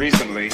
recently,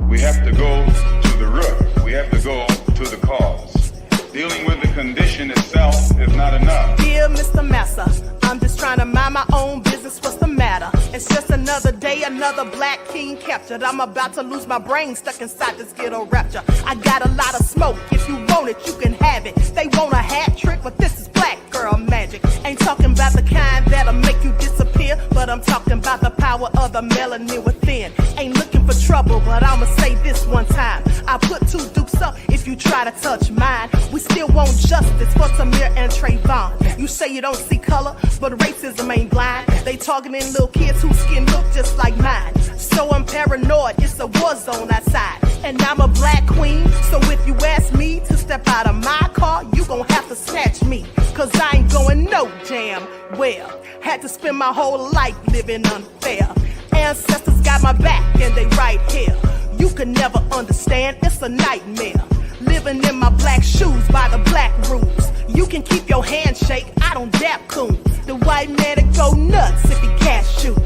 we have to go to the root. We have to go to the cause. Dealing with the condition itself is not enough. Dear Mr. Massa, I'm just trying to mind my own business. What's the matter? It's just another day, another black king captured. I'm about to lose my brain, stuck inside this ghetto rapture. I got a lot of smoke. If you want it, you can have it. They want a hat trick, but this is black girl magic. Ain't talking about the kind that'll make you disappear, but I'm talking about the power of the melanin within. Ain't looking for trouble, but I'ma say this one time. I put two dukes up if you try to touch mine. We still want justice for Tamir and Trayvon. You say you don't see color, but racism ain't blind. They targeting little kids whose skin look just like mine. So I'm paranoid, it's a war zone outside. And I'm a black queen, so if you ask me to step out of my car, you gon' have to snatch me. Cause I ain't going no damn well. Had to spend my whole life living unfair. Ancestors got my back and they right here. You can never understand, it's a nightmare. Living in my black shoes by the black rules. You can keep your handshake, I don't dap coon. The white man to go nuts if he cash you.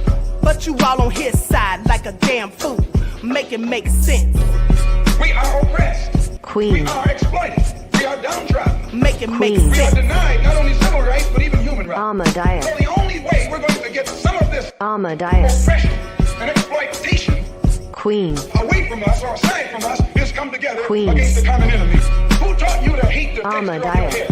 But you all on his side like a damn fool. Make it make sense. We are oppressed. Queen. We are exploited. We are downtrodden. Make it make We are sense. denied not only civil rights, but even human rights. Ahmadiyyah. So the only way we're going to get some of this Ahmadiyyah. oppression and exploitation Queen. away from us or aside from us is come together Queen. against the common enemy. Who taught you to hate the texture of your Ahmadiyyah. hair?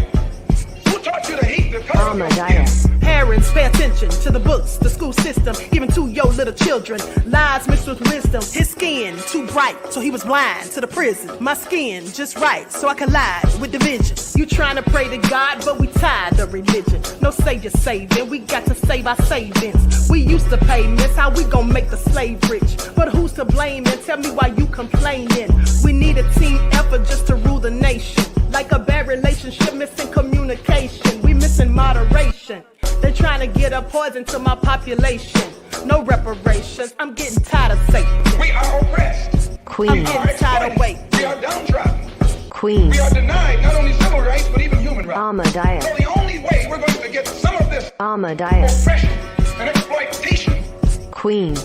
Who taught you to hate the color of your skin? Ahmadiyyah. Parents, pay attention to the books, the school system, even to your little children. Lies mixed with wisdom. His skin too bright, so he was blind to the prison. My skin just right, so I collide with division. You trying to pray to God, but we tired of religion. No savior saving, we got to save our savings. We used to pay miss, how we gon' make the slave rich? But who's to blame, and tell me why you complaining? We need a team effort just to rule the nation. Like a bad relationship, missing communication. We missing moderation. They're trying to get a poison to my population. No reparations, I'm getting tired of Satan. We are oppressed. Queen. I'm getting tired of waiting. We are downtrodden. Queen. We are denied not only civil rights, but even human rights. Ahmadiyyah. So the only way we're going to get some of this Ahmadiyyah. oppression and exploitation. Queen.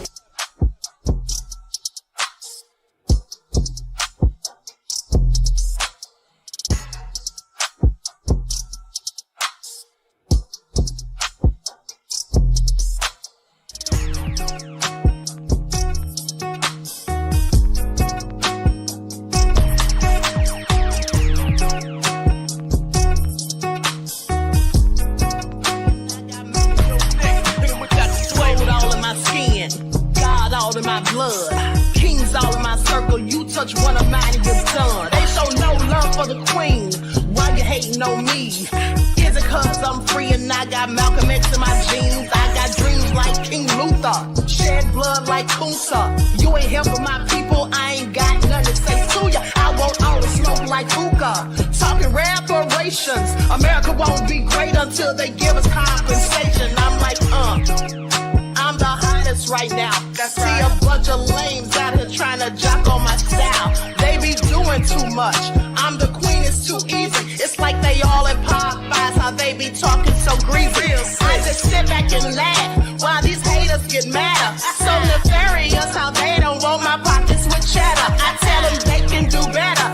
Touch one of mine and you're done. They show no love for the queen. Why you hating on me? Is it cause I'm free and I got Malcolm X in my jeans? I got dreams like King Luther, shed blood like Kunsa. You ain't helping my people, I ain't got nothing to say to ya. I want all the smoke like hookah. Talking reparations. America won't be great until they give us compensation. I'm like, I'm the hottest right now. See a bunch of lames out here trying to jock on my style. They be doing too much. I'm the queen, it's too easy. It's like they all in Popeyes, how they be talking so greasy. I just sit back and laugh while these haters get madder. So nefarious how they don't want my pockets with cheddar. I tell them they can do better.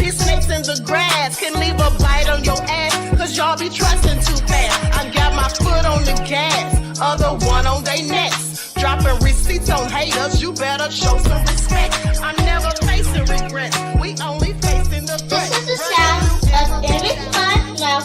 These snakes in the grass can leave a bite on your ass, cause y'all be trusting too fast. I got my foot on the gas, other one on they necks. Dropping receipts on haters, you better show some respect. I'm never facing regrets, we only facing the threat. This is the sound of every Malcolm.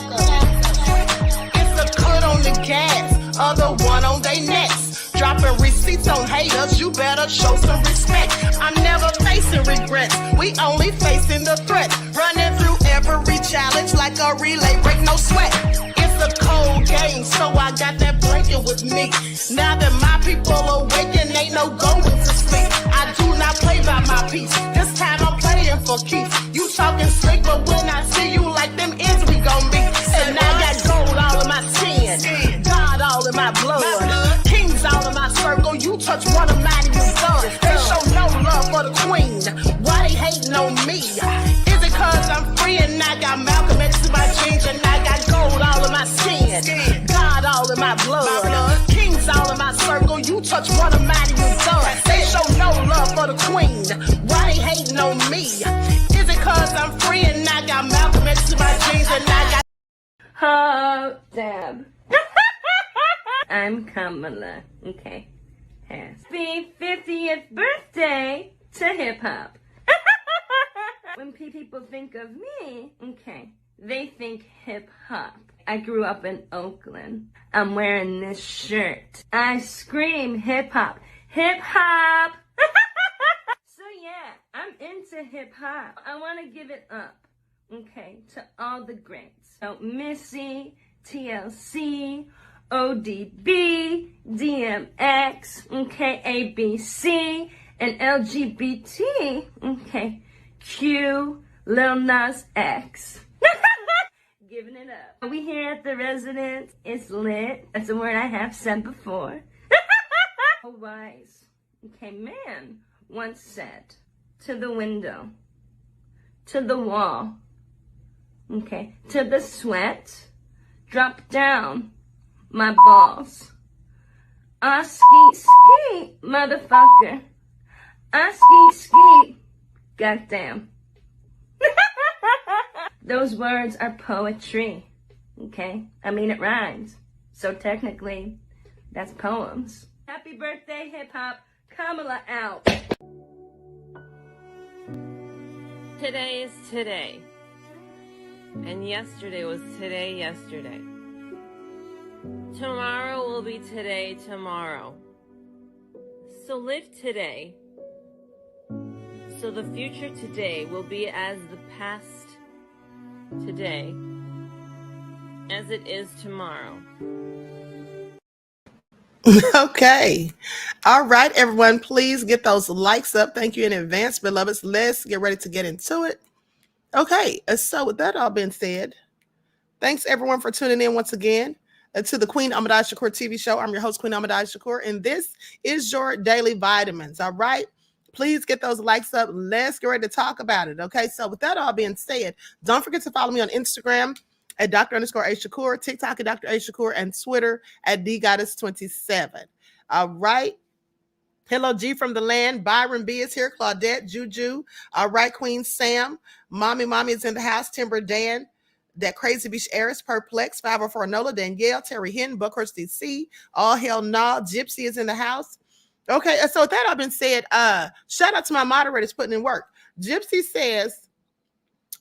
It's a cut on the gas, other one on they necks. Dropping receipts on haters, you better show some respect. I'm never facing regrets, we only facing the threat. Running through every challenge like a relay, break no sweat. It's a cold game, so I got that blanket with me. Now that my people awaken, ain't no going to sleep. I do not play by my piece, this time I'm playing for keeps. You talking slick, but when I see you like them ends, we gon' meet. And I got gold all in my skin, God all in my blood, kings all in my circle. You touch one of mine and you're done. They show no love for the queen, why they hating on me? Is it cause I'm free and I got Malcolm X in my jeans, and I got gold all in my skin, God all in my blood, kings all in my circle. You touch one of mine and you're done. They show no Why they hating on me? Is it cause I'm free and I got Malcolm X to my jeans and I got... Oh, Deb. I'm Kamala, okay, Harris. Happy 50th birthday to hip-hop. When people think of me, okay, they think hip-hop. I grew up in Oakland. I'm wearing this shirt. I scream hip-hop. Hip-hop! So yeah, I'm into hip-hop. I want to give it up, okay, to all the greats. So Missy, TLC, ODB, DMX, okay, ABC, and LGBT, okay, Q, Lil Nas X. Giving it up. We here at the residence, it's lit. That's a word I have said before. A wise, okay, man once said, to the window, to the wall, okay, to the sweat, drop down my balls. Skeet, skeet, motherfucker. Skeet, skeet, goddamn. Those words are poetry, okay? I mean, it rhymes. So technically, that's poems. Happy birthday, hip-hop. Kamala out. Today is today. And yesterday was today, yesterday. Tomorrow will be today, tomorrow. So live today. So the future today will be as the past today, as it is tomorrow. Okay. All right, everyone, please get those likes up. Thank you in advance, beloveds. Let's get ready to get into it. Okay, so with that all being said, thanks everyone for tuning in once again to the Queen Ahmadiyyah Shakur TV show. I'm your host, Queen Ahmadiyyah Shakur, and this is your daily vitamins. All right, please get those likes up. Let's get ready to talk about it. Okay, so with that all being said, don't forget to follow me on Instagram at Dr._A_Shakur, TikTok at Dr. A Shakur, and Twitter at DGoddess27. All right. Hello, G from the land. Byron B is here. Claudette, Juju. All right, Queen Sam. Mommy is in the house. Timber Dan. That Crazy Beach Eris, Perplex, 504 Nola, Danielle, Terry Hinton, Buckhurst DC. All hell nah. Gypsy is in the house. Okay, so with that all been said, shout out to my moderators putting in work. Gypsy says,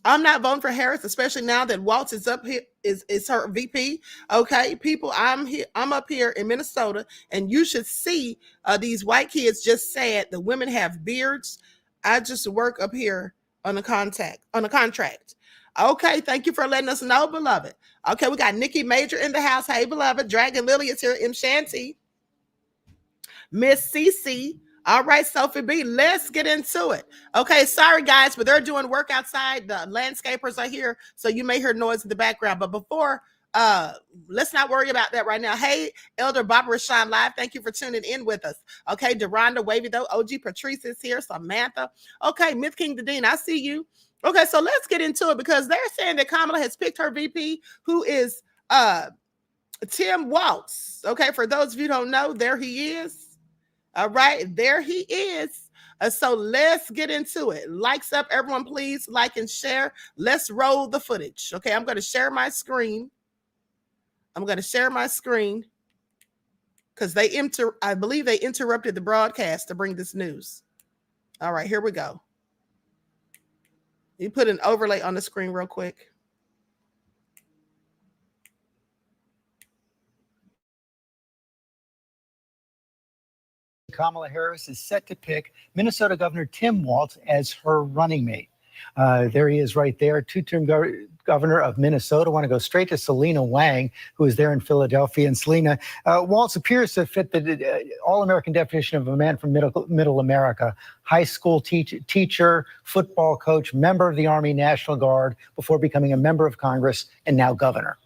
I'm not voting for Harris, especially now that Walz is up here, is her VP. Okay, people, I'm up here in Minnesota, and you should see these white kids just said the women have beards. I just work up here on a contract. Okay, thank you for letting us know, beloved. Okay, we got Nikki Major in the house. Hey, beloved. Dragon Lily is here. M. Shanty. Miss Cece. All right, Sophie B, let's get into it. Okay, sorry guys, but they're doing work outside. The landscapers are here, so you may hear noise in the background. But before, let's not worry about that right now. Hey, Elder Barbara Rashawn Live, thank you for tuning in with us. Okay, Deronda, Wavy though, OG Patrice is here, Samantha. Okay, Myth King Dean, I see you. Okay, so let's get into it because they're saying that Kamala has picked her VP, who is Tim Walz. Okay, for those of you who don't know, there he is. All right, there he is. So let's get into it. Likes up, everyone, please like and share. Let's roll the footage. Okay, I'm going to share my screen. Because I believe they interrupted the broadcast to bring this news. All right, here we go. You put an overlay on the screen real quick. Kamala Harris is set to pick Minnesota Governor Tim Walz as her running mate. There he is right there, two-term governor of Minnesota. Want to go straight to Selena Wang, who is there in Philadelphia. And Selena, Walz appears to fit the all-American definition of a man from middle America. High school teacher, football coach, member of the Army National Guard before becoming a member of Congress and now governor.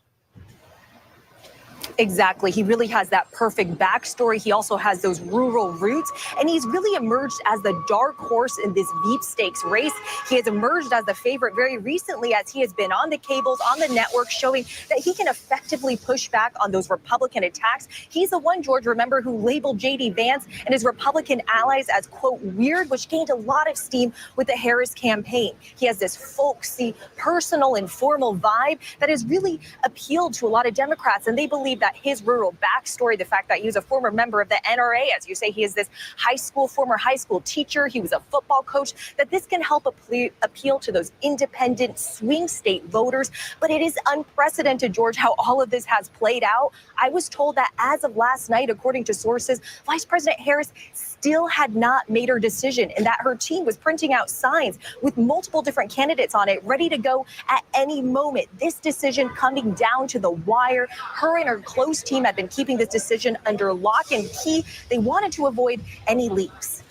Exactly. He really has that perfect backstory. He also has those rural roots, and he's really emerged as the dark horse in this Veep Stakes race. He has emerged as the favorite very recently, as he has been on the cables, on the network, showing that he can effectively push back on those Republican attacks. He's the one, George, remember, who labeled J.D. Vance and his Republican allies as, quote, weird, which gained a lot of steam with the Harris campaign. He has this folksy, personal, informal vibe that has really appealed to a lot of Democrats, and they believe that his rural backstory, the fact that he was a former member of the NRA, as you say, he is this former high school teacher, he was a football coach, that this can help appeal to those independent swing state voters. But it is unprecedented, George, how all of this has played out. I was told that as of last night, according to sources, Vice President Harris still had not made her decision, and that her team was printing out signs with multiple different candidates on it, ready to go at any moment. This decision coming down to the wire. Her and her close team had been keeping this decision under lock and key. They wanted to avoid any leaks.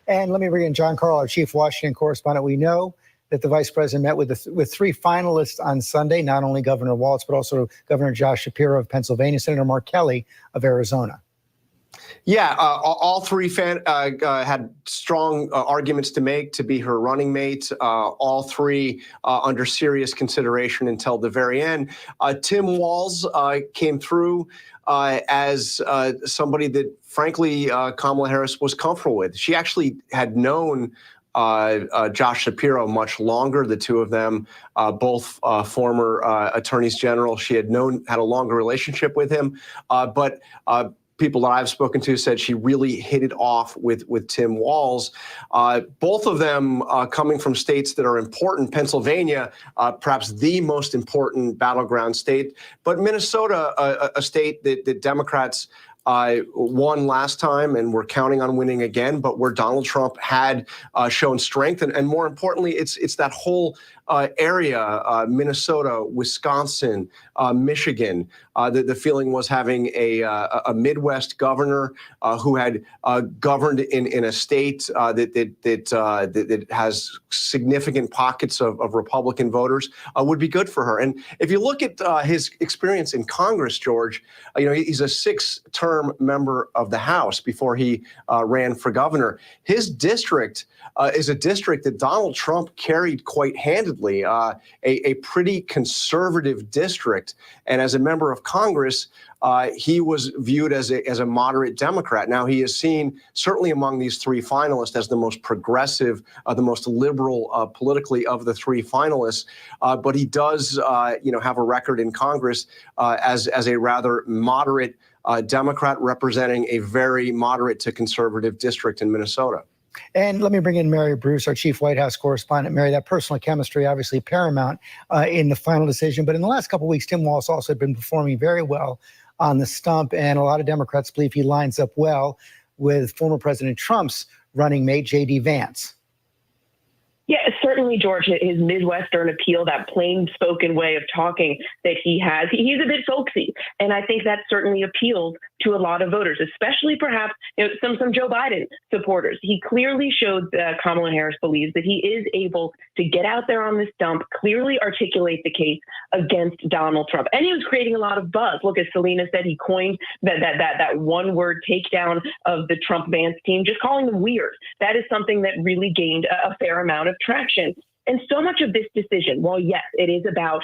And let me bring in John Carl, our chief Washington correspondent. We know that the vice president met with three finalists on Sunday, not only Governor Walz, but also Governor Josh Shapiro of Pennsylvania, Senator Mark Kelly of Arizona. Yeah, all three had strong arguments to make to be her running mate. All three under serious consideration until the very end. Tim Walz came through as somebody that, frankly, Kamala Harris was comfortable with. She actually had known Josh Shapiro much longer. The two of them, both former attorneys general. She had a longer relationship with him, but people that I've spoken to said she really hit it off with Tim Walz. Both of them coming from states that are important. Pennsylvania, perhaps the most important battleground state, but Minnesota, a state that Democrats won last time and we're counting on winning again, but where Donald Trump had shown strength. And more importantly, it's that whole area, Minnesota, Wisconsin, Michigan. The feeling was having a Midwest governor who had governed in a state that has significant pockets of Republican voters would be good for her. And if you look at his experience in Congress, George, he's a 6-term member of the House before he ran for governor. His district is a district that Donald Trump carried quite handedly, a pretty conservative district. And as a member of Congress, he was viewed as a moderate Democrat. Now, he is seen, certainly among these three finalists, as the most progressive, the most liberal politically of the three finalists. But he does, have a record in Congress as a rather moderate Democrat representing a very moderate to conservative district in Minnesota. And let me bring in Mary Bruce, our chief White House correspondent. Mary, that personal chemistry obviously paramount in the final decision. But in the last couple of weeks, Tim Walz also had been performing very well on the stump. And a lot of Democrats believe he lines up well with former President Trump's running mate, J.D. Vance. Yeah, certainly, George, his Midwestern appeal, that plain-spoken way of talking that he has, he's a bit folksy. And I think that certainly appeals to a lot of voters, especially perhaps some Joe Biden supporters. He clearly showed that Kamala Harris believes that he is able to get out there on the stump, clearly articulate the case against Donald Trump. And he was creating a lot of buzz. Look, as Selena said, he coined that one-word takedown of the Trump-Vance team, just calling them weird. That is something that really gained a fair amount of traction. And so much of this decision, while yes, it is about,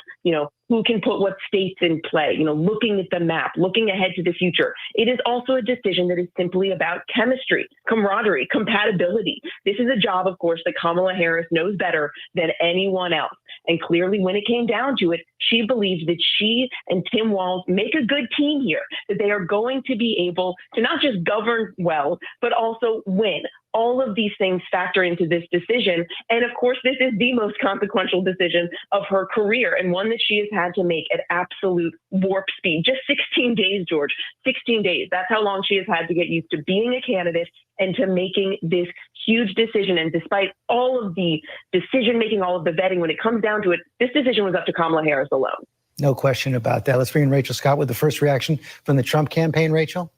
who can put what states in play, looking at the map, looking ahead to the future, it is also a decision that is simply about chemistry, camaraderie, compatibility. This is a job, of course, that Kamala Harris knows better than anyone else. And clearly, when it came down to it, she believes that she and Tim Walz make a good team here, that they are going to be able to not just govern well, but also win. All of these things factor into this decision. And of course, this is the most consequential decision of her career, and one that she has had to make at absolute warp speed. Just 16 days, George, 16 days. That's how long she has had to get used to being a candidate and to making this huge decision. And despite all of the decision-making, all of the vetting, when it comes down to it, this decision was up to Kamala Harris alone. No question about that. Let's bring in Rachel Scott with the first reaction from the Trump campaign. Rachel?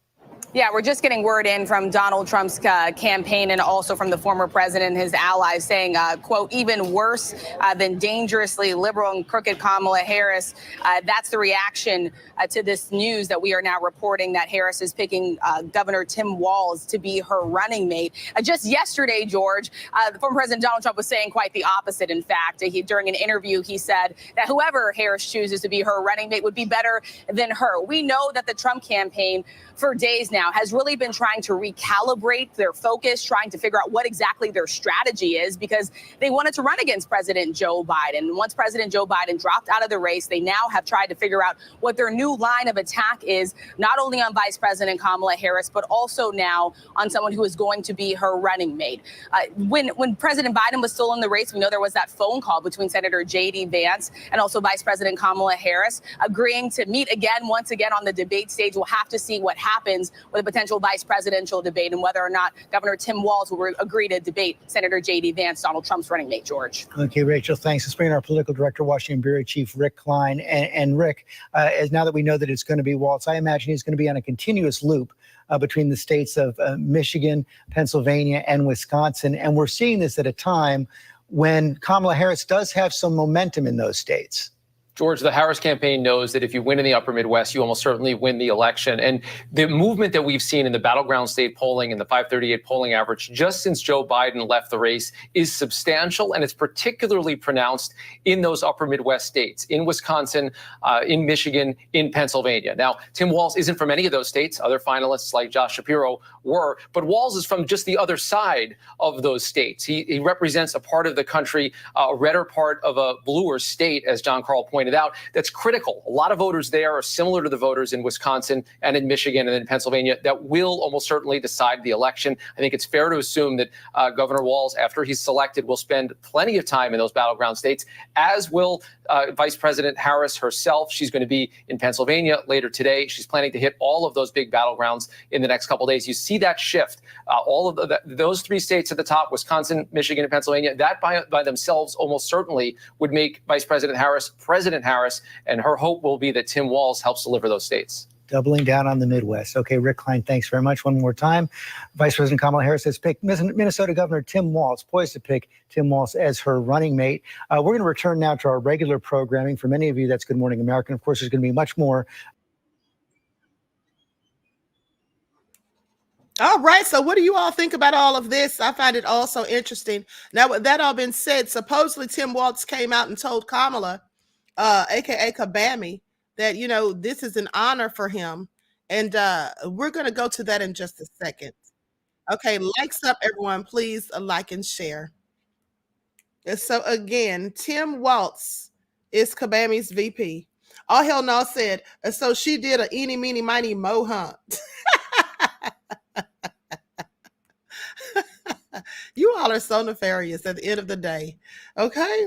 Yeah, we're just getting word in from Donald Trump's campaign and also from the former president and his allies saying, quote, even worse than dangerously liberal and crooked Kamala Harris. That's the reaction to this news that we are now reporting that Harris is picking Governor Tim Walz to be her running mate. Just yesterday, George, former President Donald Trump was saying quite the opposite. In fact, during an interview, he said that whoever Harris chooses to be her running mate would be better than her. We know that the Trump campaign for days now has really been trying to recalibrate their focus, trying to figure out what exactly their strategy is, because they wanted to run against President Joe Biden. Once President Joe Biden dropped out of the race, they now have tried to figure out what their new line of attack is, not only on Vice President Kamala Harris, but also now on someone who is going to be her running mate. When President Biden was still in the race, we know there was that phone call between Senator J.D. Vance and also Vice President Kamala Harris agreeing to meet once again on the debate stage. We'll have to see what happens with a potential vice presidential debate and whether or not Governor Tim Walz will agree to debate Senator J.D. Vance, Donald Trump's running mate, George. Okay, Rachel, thanks. Let's bring in our political director, Washington Bureau Chief Rick Klein. And Rick, as now that we know that it's going to be Walz, I imagine he's going to be on a continuous loop between the states of Michigan, Pennsylvania, and Wisconsin. And we're seeing this at a time when Kamala Harris does have some momentum in those states. George, the Harris campaign knows that if you win in the upper Midwest, you almost certainly win the election. And the movement that we've seen in the battleground state polling and the 538 polling average just since Joe Biden left the race is substantial. And it's particularly pronounced in those upper Midwest states, in Wisconsin, in Michigan, in Pennsylvania. Now, Tim Walz isn't from any of those states. Other finalists like Josh Shapiro were. But Walz is from just the other side of those states. He represents a part of the country, a redder part of a bluer state, as John Carl pointed out, that's critical. A lot of voters there are similar to the voters in Wisconsin and in Michigan and in Pennsylvania that will almost certainly decide the election. I think it's fair to assume that Governor Walz, after he's selected, will spend plenty of time in those battleground states, as will Vice President Harris herself. She's going to be in Pennsylvania later today. She's planning to hit all of those big battlegrounds in the next couple of days. You see that shift. All of those three states at the top, Wisconsin, Michigan, and Pennsylvania, that by themselves almost certainly would make Vice President Harris President Harris, and her hope will be that Tim Walz helps deliver those states. Doubling down on the Midwest. Okay, Rick Klein, thanks very much. One more time. Vice President Kamala Harris has picked Minnesota Governor Tim Walz, poised to pick Tim Walz as her running mate. We're going to return now to our regular programming. For many of you, that's Good Morning America. Of course, there's going to be much more. All right. So what do you all think about all of this? I find it all so interesting. Now, with that all been said, supposedly Tim Walz came out and told Kamala, aka Kabami, that, you know, this is an honor for him. And we're going to go to that in just a second. Okay, likes up, everyone. Please like and share. And so again, Tim Walz is Kabami's VP. All hell no said. So she did a eeny, meeny, miny, mo, huh? You all are so nefarious at the end of the day. Okay.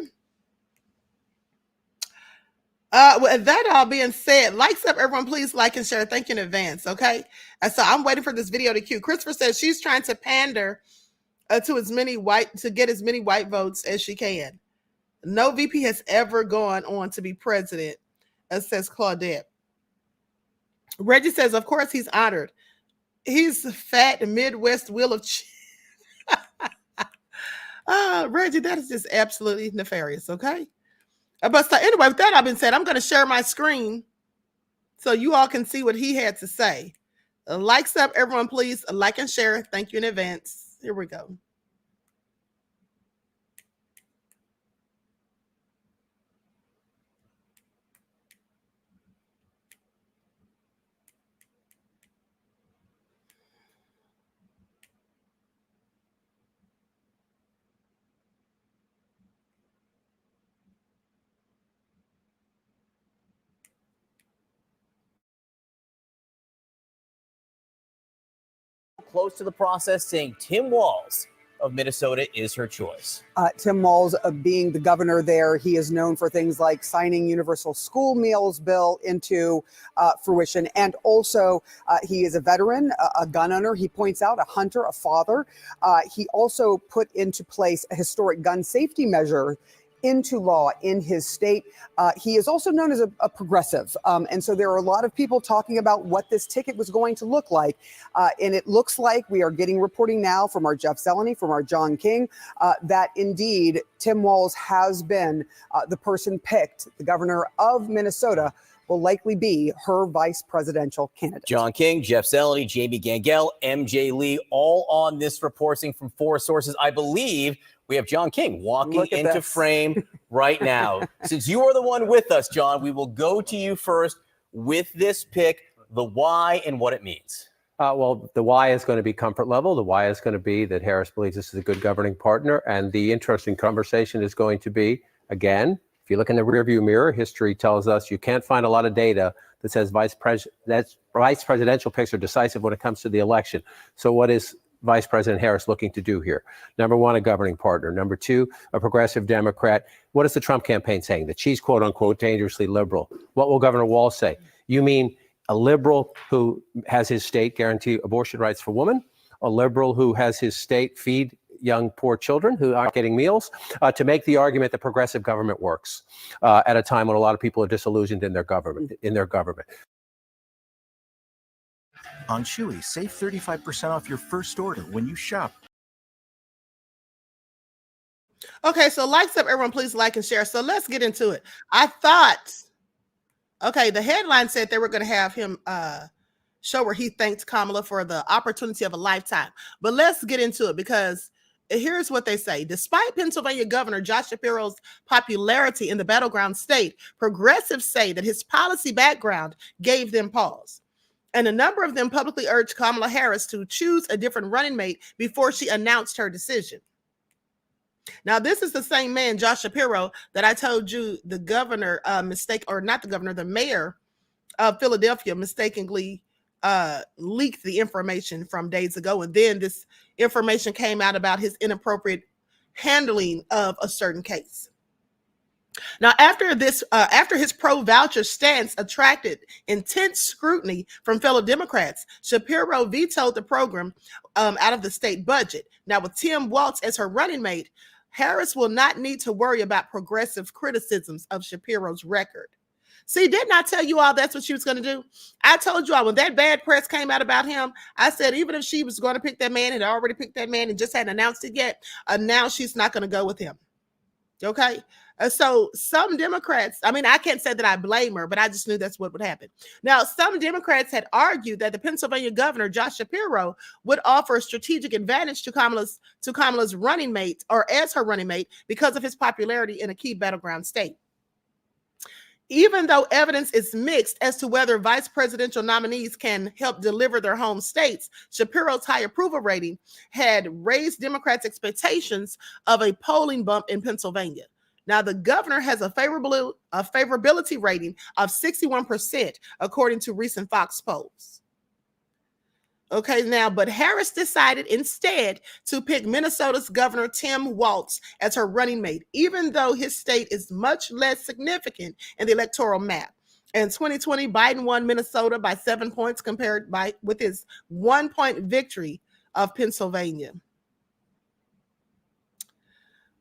With that all being said, likes up, everyone. Please like and share. Thank you in advance. Okay. So I'm waiting for this video to cue. Christopher says she's trying to pander to get as many white votes as she can. No VP has ever gone on to be president, says Claudette. Reggie says, of course, he's honored. He's the fat Midwest wheel of cheese. Reggie, that is just absolutely nefarious. Okay. But so anyway, with that I've been said, I'm going to share my screen so you all can see what he had to say. Likes up, everyone. Please like and share. Thank you in advance. Here we go. Close to the process, saying Tim Walz of Minnesota is her choice. Tim Walz, being the governor there, he is known for things like signing universal school meals bill into fruition. And also, he is a veteran, a gun owner. He points out, a hunter, a father. He also put into place a historic gun safety measure into law in his state. He is also known as a progressive. And so there are a lot of people talking about what this ticket was going to look like. And it looks like we are getting reporting now from our Jeff Zeleny, from our John King, that indeed Tim Walz has been the person picked. The governor of Minnesota will likely be her vice presidential candidate. John King, Jeff Zeleny, Jamie Gangel, MJ Lee, all on this reporting from 4 sources. I believe we have John King walking into frame right now. Since you are the one with us, John, we will go to you first with this pick, the why and what it means. Well, the why is going to be comfort level. The why is going to be that Harris believes this is a good governing partner. And the interesting conversation is going to be, again, if you look in the rearview mirror, history tells us you can't find a lot of data that says vice presidential picks are decisive when it comes to the election. So what is Vice President Harris looking to do here? Number one, a governing partner. Number two, a progressive Democrat. What is the Trump campaign saying? That she's, quote unquote, dangerously liberal. What will Governor Walz say? You mean a liberal who has his state guarantee abortion rights for women? A liberal who has his state feed young poor children who aren't getting meals, to make the argument that progressive government works at a time when a lot of people are disillusioned in their government. On Chewy, save 35% off your first order when you shop. Okay, so likes up, everyone, please like and share. So let's get into it. I thought, okay, the headline said they were going to have him show where he thanked Kamala for the opportunity of a lifetime. But let's get into it, because here's what they say. Despite Pennsylvania Governor Josh Shapiro's popularity in the battleground state, progressives say that his policy background gave them pause. And a number of them publicly urged Kamala Harris to choose a different running mate before she announced her decision. Now, this is the same man, Josh Shapiro, that I told you the governor the mayor of Philadelphia mistakenly leaked the information from days ago. And then this information came out about his inappropriate handling of a certain case. Now, after his pro-voucher stance attracted intense scrutiny from fellow Democrats, Shapiro vetoed the program out of the state budget. Now, with Tim Walz as her running mate, Harris will not need to worry about progressive criticisms of Shapiro's record. See, didn't I tell you all that's what she was going to do? I told you all when that bad press came out about him, I said even if she was going to pick that man, had already picked that man and just hadn't announced it yet, now she's not going to go with him. Okay? So some Democrats, I mean, I can't say that I blame her, but I just knew that's what would happen. Now, some Democrats had argued that the Pennsylvania governor, Josh Shapiro, would offer a strategic advantage to Kamala's running mate, or as her running mate, because of his popularity in a key battleground state. Even though evidence is mixed as to whether vice presidential nominees can help deliver their home states, Shapiro's high approval rating had raised Democrats' expectations of a polling bump in Pennsylvania. Now, the governor has a favorability rating of 61%, according to recent Fox polls. Okay, now, but Harris decided instead to pick Minnesota's Governor Tim Walz as her running mate, even though his state is much less significant in the electoral map. In 2020, Biden won Minnesota by 7 points with his 1-point victory of Pennsylvania.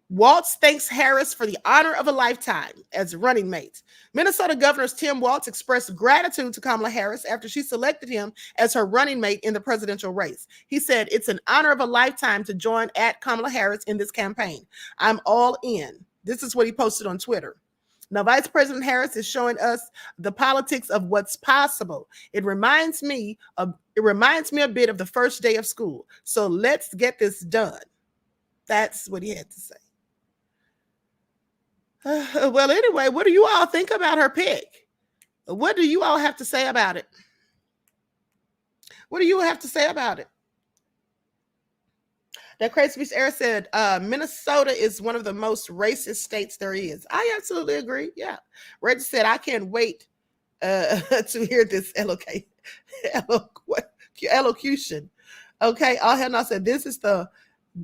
Walz thanks Harris for the honor of a lifetime as running mate. Minnesota Governor Tim Walz expressed gratitude to Kamala Harris after she selected him as her running mate in the presidential race. He said, "It's an honor of a lifetime to join at Kamala Harris in this campaign. I'm all in." This is what he posted on Twitter. Now, Vice President Harris is showing us the politics of what's possible. It reminds me a bit of the first day of school. So let's get this done. That's what he had to say. Well, anyway, what do you all think about her pick? What do you all have to say about it? What do you have to say about it? That Crazy Beast Air said, Minnesota is one of the most racist states there is. I absolutely agree. Yeah. Reggie said, I can't wait to hear this elocution. Okay. All hell no said, this is the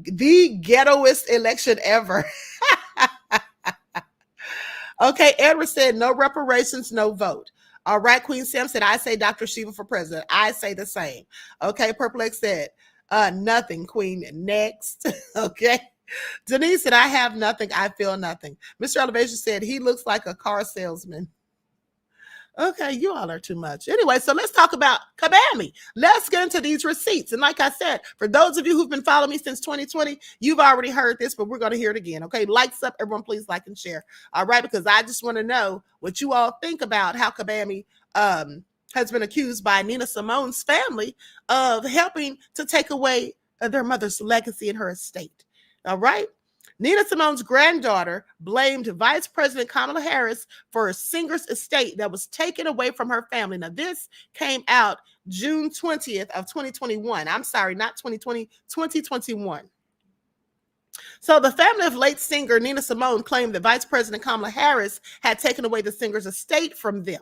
ghettoest election ever. Okay, Edward said, no reparations, no vote. All right, Queen Sam said, I say Dr. Shiva for president. I say the same. Okay, Purple X said, nothing, Queen. Next. Okay. Denise said, I have nothing. I feel nothing. Mr. Elevation said, he looks like a car salesman. Okay, you all are too much. Anyway, so let's talk about Kabami. Let's get into these receipts. And like I said, for those of you who've been following me since 2020, you've already heard this, but we're going to hear it again. Okay, likes up. Everyone, please like and share. All right, because I just want to know what you all think about how Kabami has been accused by Nina Simone's family of helping to take away their mother's legacy in her estate. All right. Nina Simone's granddaughter blamed Vice President Kamala Harris for a singer's estate that was taken away from her family. Now, this came out June 20th of 2021. I'm sorry, not 2020, 2021. So the family of late singer Nina Simone claimed that Vice President Kamala Harris had taken away the singer's estate from them.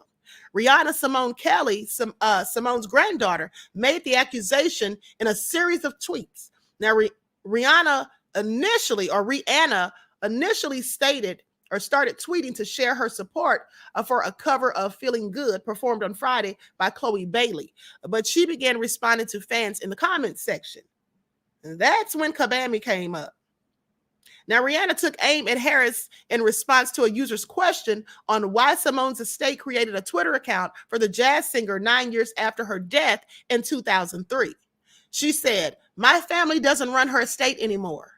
Rihanna Simone Kelly, Simone's granddaughter, made the accusation in a series of tweets. Now, Rihanna initially stated or started tweeting to share her support for a cover of Feeling Good performed on Friday by Chloe Bailey. But she began responding to fans in the comments section. And that's when Kabami came up. Now, Rihanna took aim at Harris in response to a user's question on why Simone's estate created a Twitter account for the jazz singer 9 years after her death in 2003. She said, "My family doesn't run her estate anymore.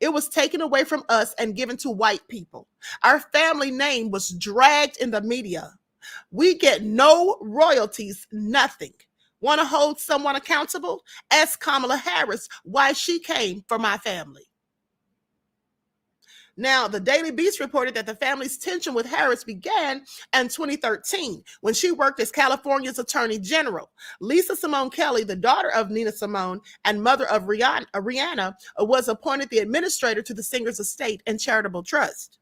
It was taken away from us and given to white people. Our family name was dragged in the media. We get no royalties, nothing. Want to hold someone accountable? Ask Kamala Harris why she came for my family." Now, the Daily Beast reported that the family's tension with Harris began in 2013 when she worked as California's Attorney General. Lisa Simone Kelly, the daughter of Nina Simone and mother of Rihanna, was appointed the administrator to the singer's estate and charitable trust.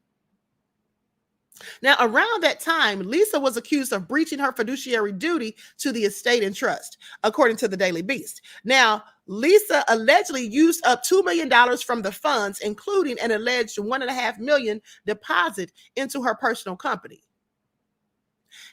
Now, around that time, Lisa was accused of breaching her fiduciary duty to the estate and trust, according to the Daily Beast. Now, Lisa allegedly used up $2 million from the funds, including an alleged $1.5 million deposit into her personal company.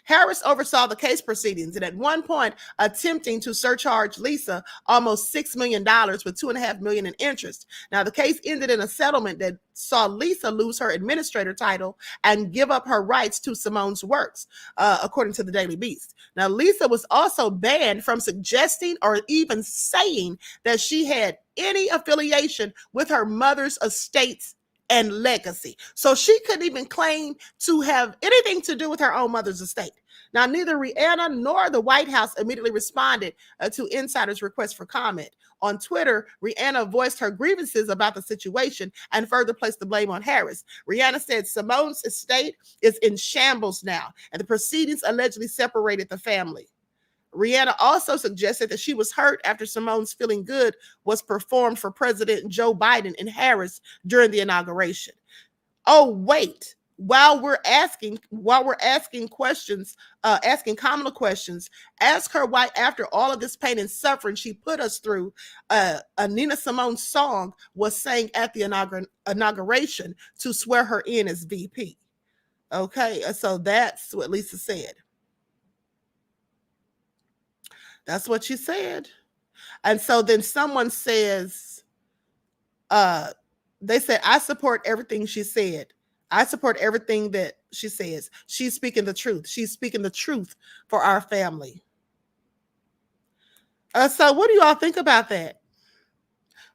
Harris oversaw the case proceedings and at one point attempting to surcharge Lisa almost $6 million with $2.5 million in interest. Now, the case ended in a settlement that saw Lisa lose her administrator title and give up her rights to Simone's works, according to the Daily Beast. Now, Lisa was also banned from suggesting or even saying that she had any affiliation with her mother's estates and legacy. So she couldn't even claim to have anything to do with her own mother's estate. Now, neither Rihanna nor the White House immediately responded to insiders' request for comment. On Twitter, Rihanna voiced her grievances about the situation and further placed the blame on Harris. Rihanna said Simone's estate is in shambles now, and the proceedings allegedly separated the family. Rihanna also suggested that she was hurt after Simone's Feeling Good was performed for President Joe Biden in Harris during the inauguration. Oh, wait. While we're asking questions, asking Kamala questions, ask her why after all of this pain and suffering she put us through, a Nina Simone song was sang at the inauguration to swear her in as VP. Okay, so that's what Lisa said. That's what she said. And so then someone says, they said, I support everything she said. I support everything that she says. She's speaking the truth. She's speaking the truth for our family. So what do you all think about that?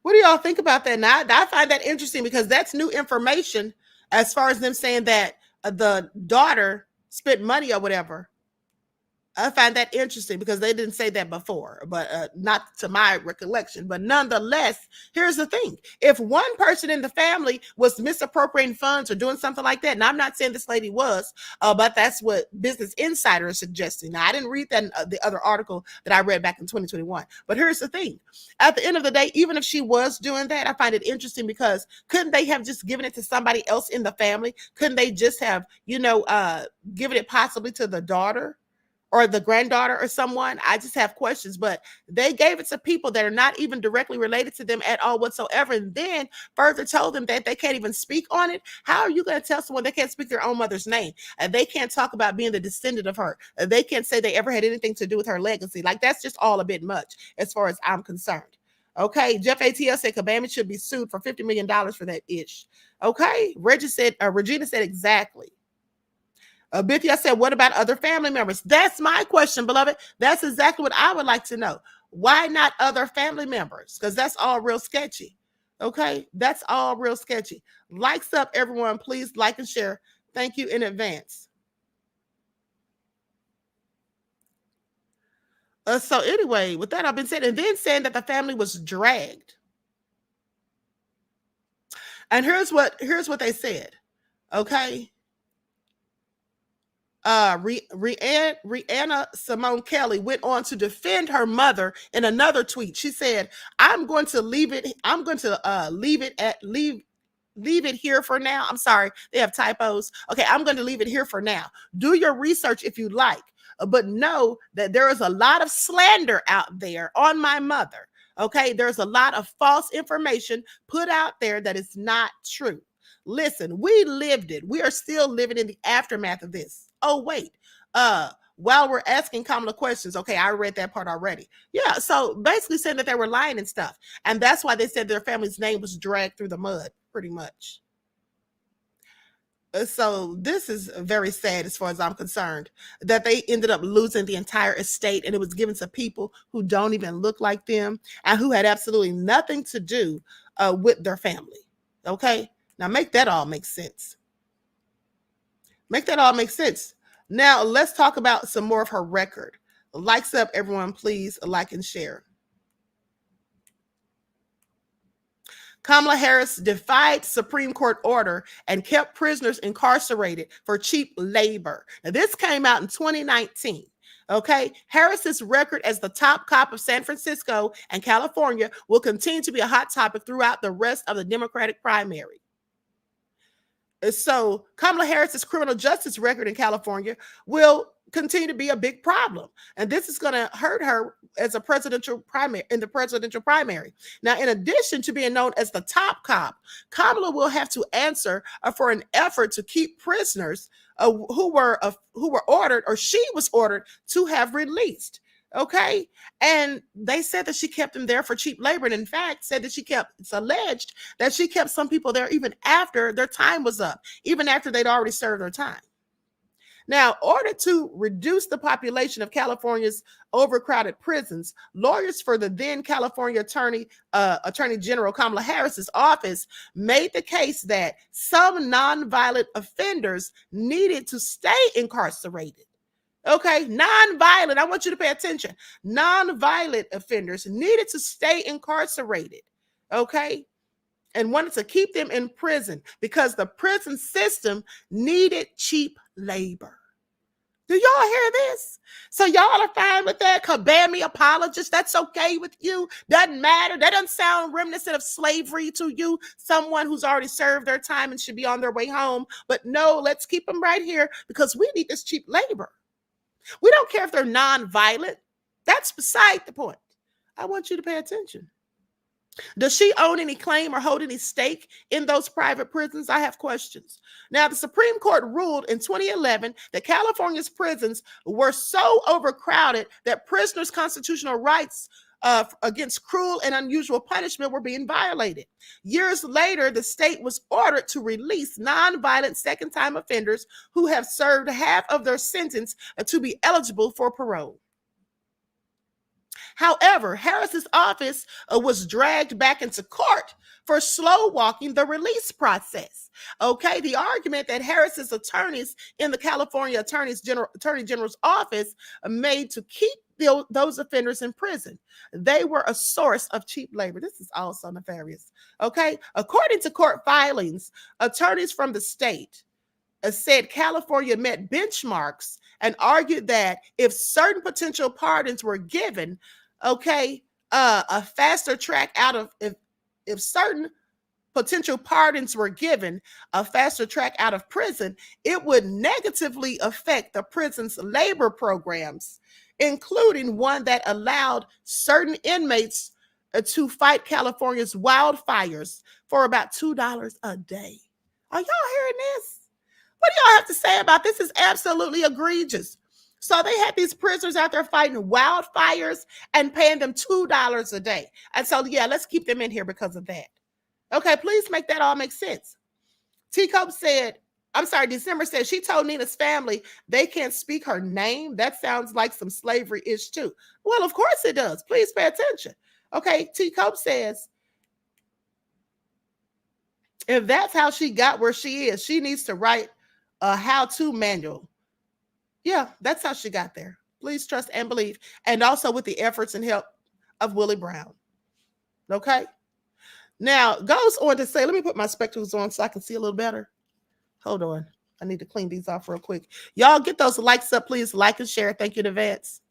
What do y'all think about that? Now, I find that interesting because that's new information as far as them saying that the daughter spent money or whatever. I find that interesting because they didn't say that before, but not to my recollection. But nonetheless, here's the thing. If one person in the family was misappropriating funds or doing something like that, and I'm not saying this lady was, but that's what Business Insider is suggesting. Now, I didn't read that in the other article that I read back in 2021. But here's the thing. At the end of the day, even if she was doing that, I find it interesting because couldn't they have just given it to somebody else in the family? Couldn't they just have, given it possibly to the daughter? Or the granddaughter or someone? I just have questions, but they gave it to people that are not even directly related to them at all whatsoever. And then further told them that they can't even speak on it. How are you going to tell someone they can't speak their own mother's name? And they can't talk about being the descendant of her. They can't say they ever had anything to do with her legacy. Like, that's just all a bit much as far as I'm concerned. Okay, Jeff ATL said Kabami should be sued for $50 million for that ish. Okay, Regina said exactly. Bithia said, what about other family members? That's my question, beloved. That's exactly what I would like to know. Why not other family members? Because that's all real sketchy. Okay, that's all real sketchy. Likes up, everyone. Please like and share. Thank you in advance. So anyway, with that, I've been saying, and then saying that the family was dragged. And here's what they said. Okay. Rihanna Simone Kelly went on to defend her mother in another tweet. She said, I'm going to leave it here for now. I'm sorry, they have typos. Okay, I'm going to leave it here for now. Do your research if you like, but know that there is a lot of slander out there on my mother. Okay, there's a lot of false information put out there that is not true. Listen, we lived it. We are still living in the aftermath of this. Oh, wait. While we're asking Kamala questions, okay, I read that part already. Yeah, so basically saying that they were lying and stuff. And that's why they said their family's name was dragged through the mud, pretty much. So this is very sad as far as I'm concerned, that they ended up losing the entire estate and it was given to people who don't even look like them and who had absolutely nothing to do with their family. Okay? Now make that all make sense. Make that all make sense. Now let's talk about some more of her record. Likes up, everyone, please like and share. Kamala Harris defied Supreme Court order and kept prisoners incarcerated for cheap labor. Now, this came out in 2019. Okay, Harris's record as the top cop of San Francisco and California will continue to be a hot topic throughout the rest of the Democratic primary. So Kamala Harris's criminal justice record in California will continue to be a big problem. And this is going to hurt her as a presidential primary in the presidential primary. Now, in addition to being known as the top cop, Kamala will have to answer for an effort to keep prisoners who were ordered, or she was ordered to have released. Okay. And they said that she kept them there for cheap labor. And in fact, said that it's alleged that she kept some people there even after their time was up, even after they'd already served their time. Now, in order to reduce the population of California's overcrowded prisons, lawyers for the then California Attorney General Kamala Harris's office made the case that some nonviolent offenders needed to stay incarcerated. Okay, nonviolent, I want you to pay attention. Nonviolent offenders needed to stay incarcerated, okay, and wanted to keep them in prison because the prison system needed cheap labor. Do y'all hear this? So y'all are fine with that? Kabami apologist, that's okay with you? Doesn't matter? That doesn't sound reminiscent of slavery to you? Someone who's already served their time and should be on their way home. But no, let's keep them right here because we need this cheap labor. We don't care if they're nonviolent. That's beside the point. I want you to pay attention. Does she own any claim or hold any stake in those private prisons? I have questions. Now, the Supreme Court ruled in 2011 that California's prisons were so overcrowded that prisoners' constitutional rights against cruel and unusual punishment were being violated. Years later, the state was ordered to release nonviolent second-time offenders who have served half of their sentence to be eligible for parole. However, Harris's office was dragged back into court for slow walking the release process. Okay, the argument that Harris's attorneys in the California Attorney General's office made to keep those offenders in prison. They were a source of cheap labor. This is also nefarious. Okay, according to court filings, attorneys from the state said California met benchmarks and argued that if certain potential pardons were given, okay, a faster track out of if certain potential pardons were given, a faster track out of prison, it would negatively affect the prison's labor programs, including one that allowed certain inmates to fight California's wildfires for about $2 a day. Are y'all hearing this? What do y'all have to say about this? Is absolutely egregious. So they had these prisoners out there fighting wildfires and paying them $2 a day. And so, yeah, let's keep them in here because of that. Okay, please make that all make sense. T-Cope said, December said she told Nina's family they can't speak her name. That sounds like some slavery-ish too. Well, of course it does. Please pay attention. Okay, T-Cope says, if that's how she got where she is, she needs to write a how-to manual. Yeah, that's how she got there. Please trust and believe. And also with the efforts and help of Willie Brown. Okay? Now, goes on to say, let me put my spectacles on so I can see a little better. Hold on. I need to clean these off real quick. Y'all get those likes up, please. Like and share. Thank you in advance.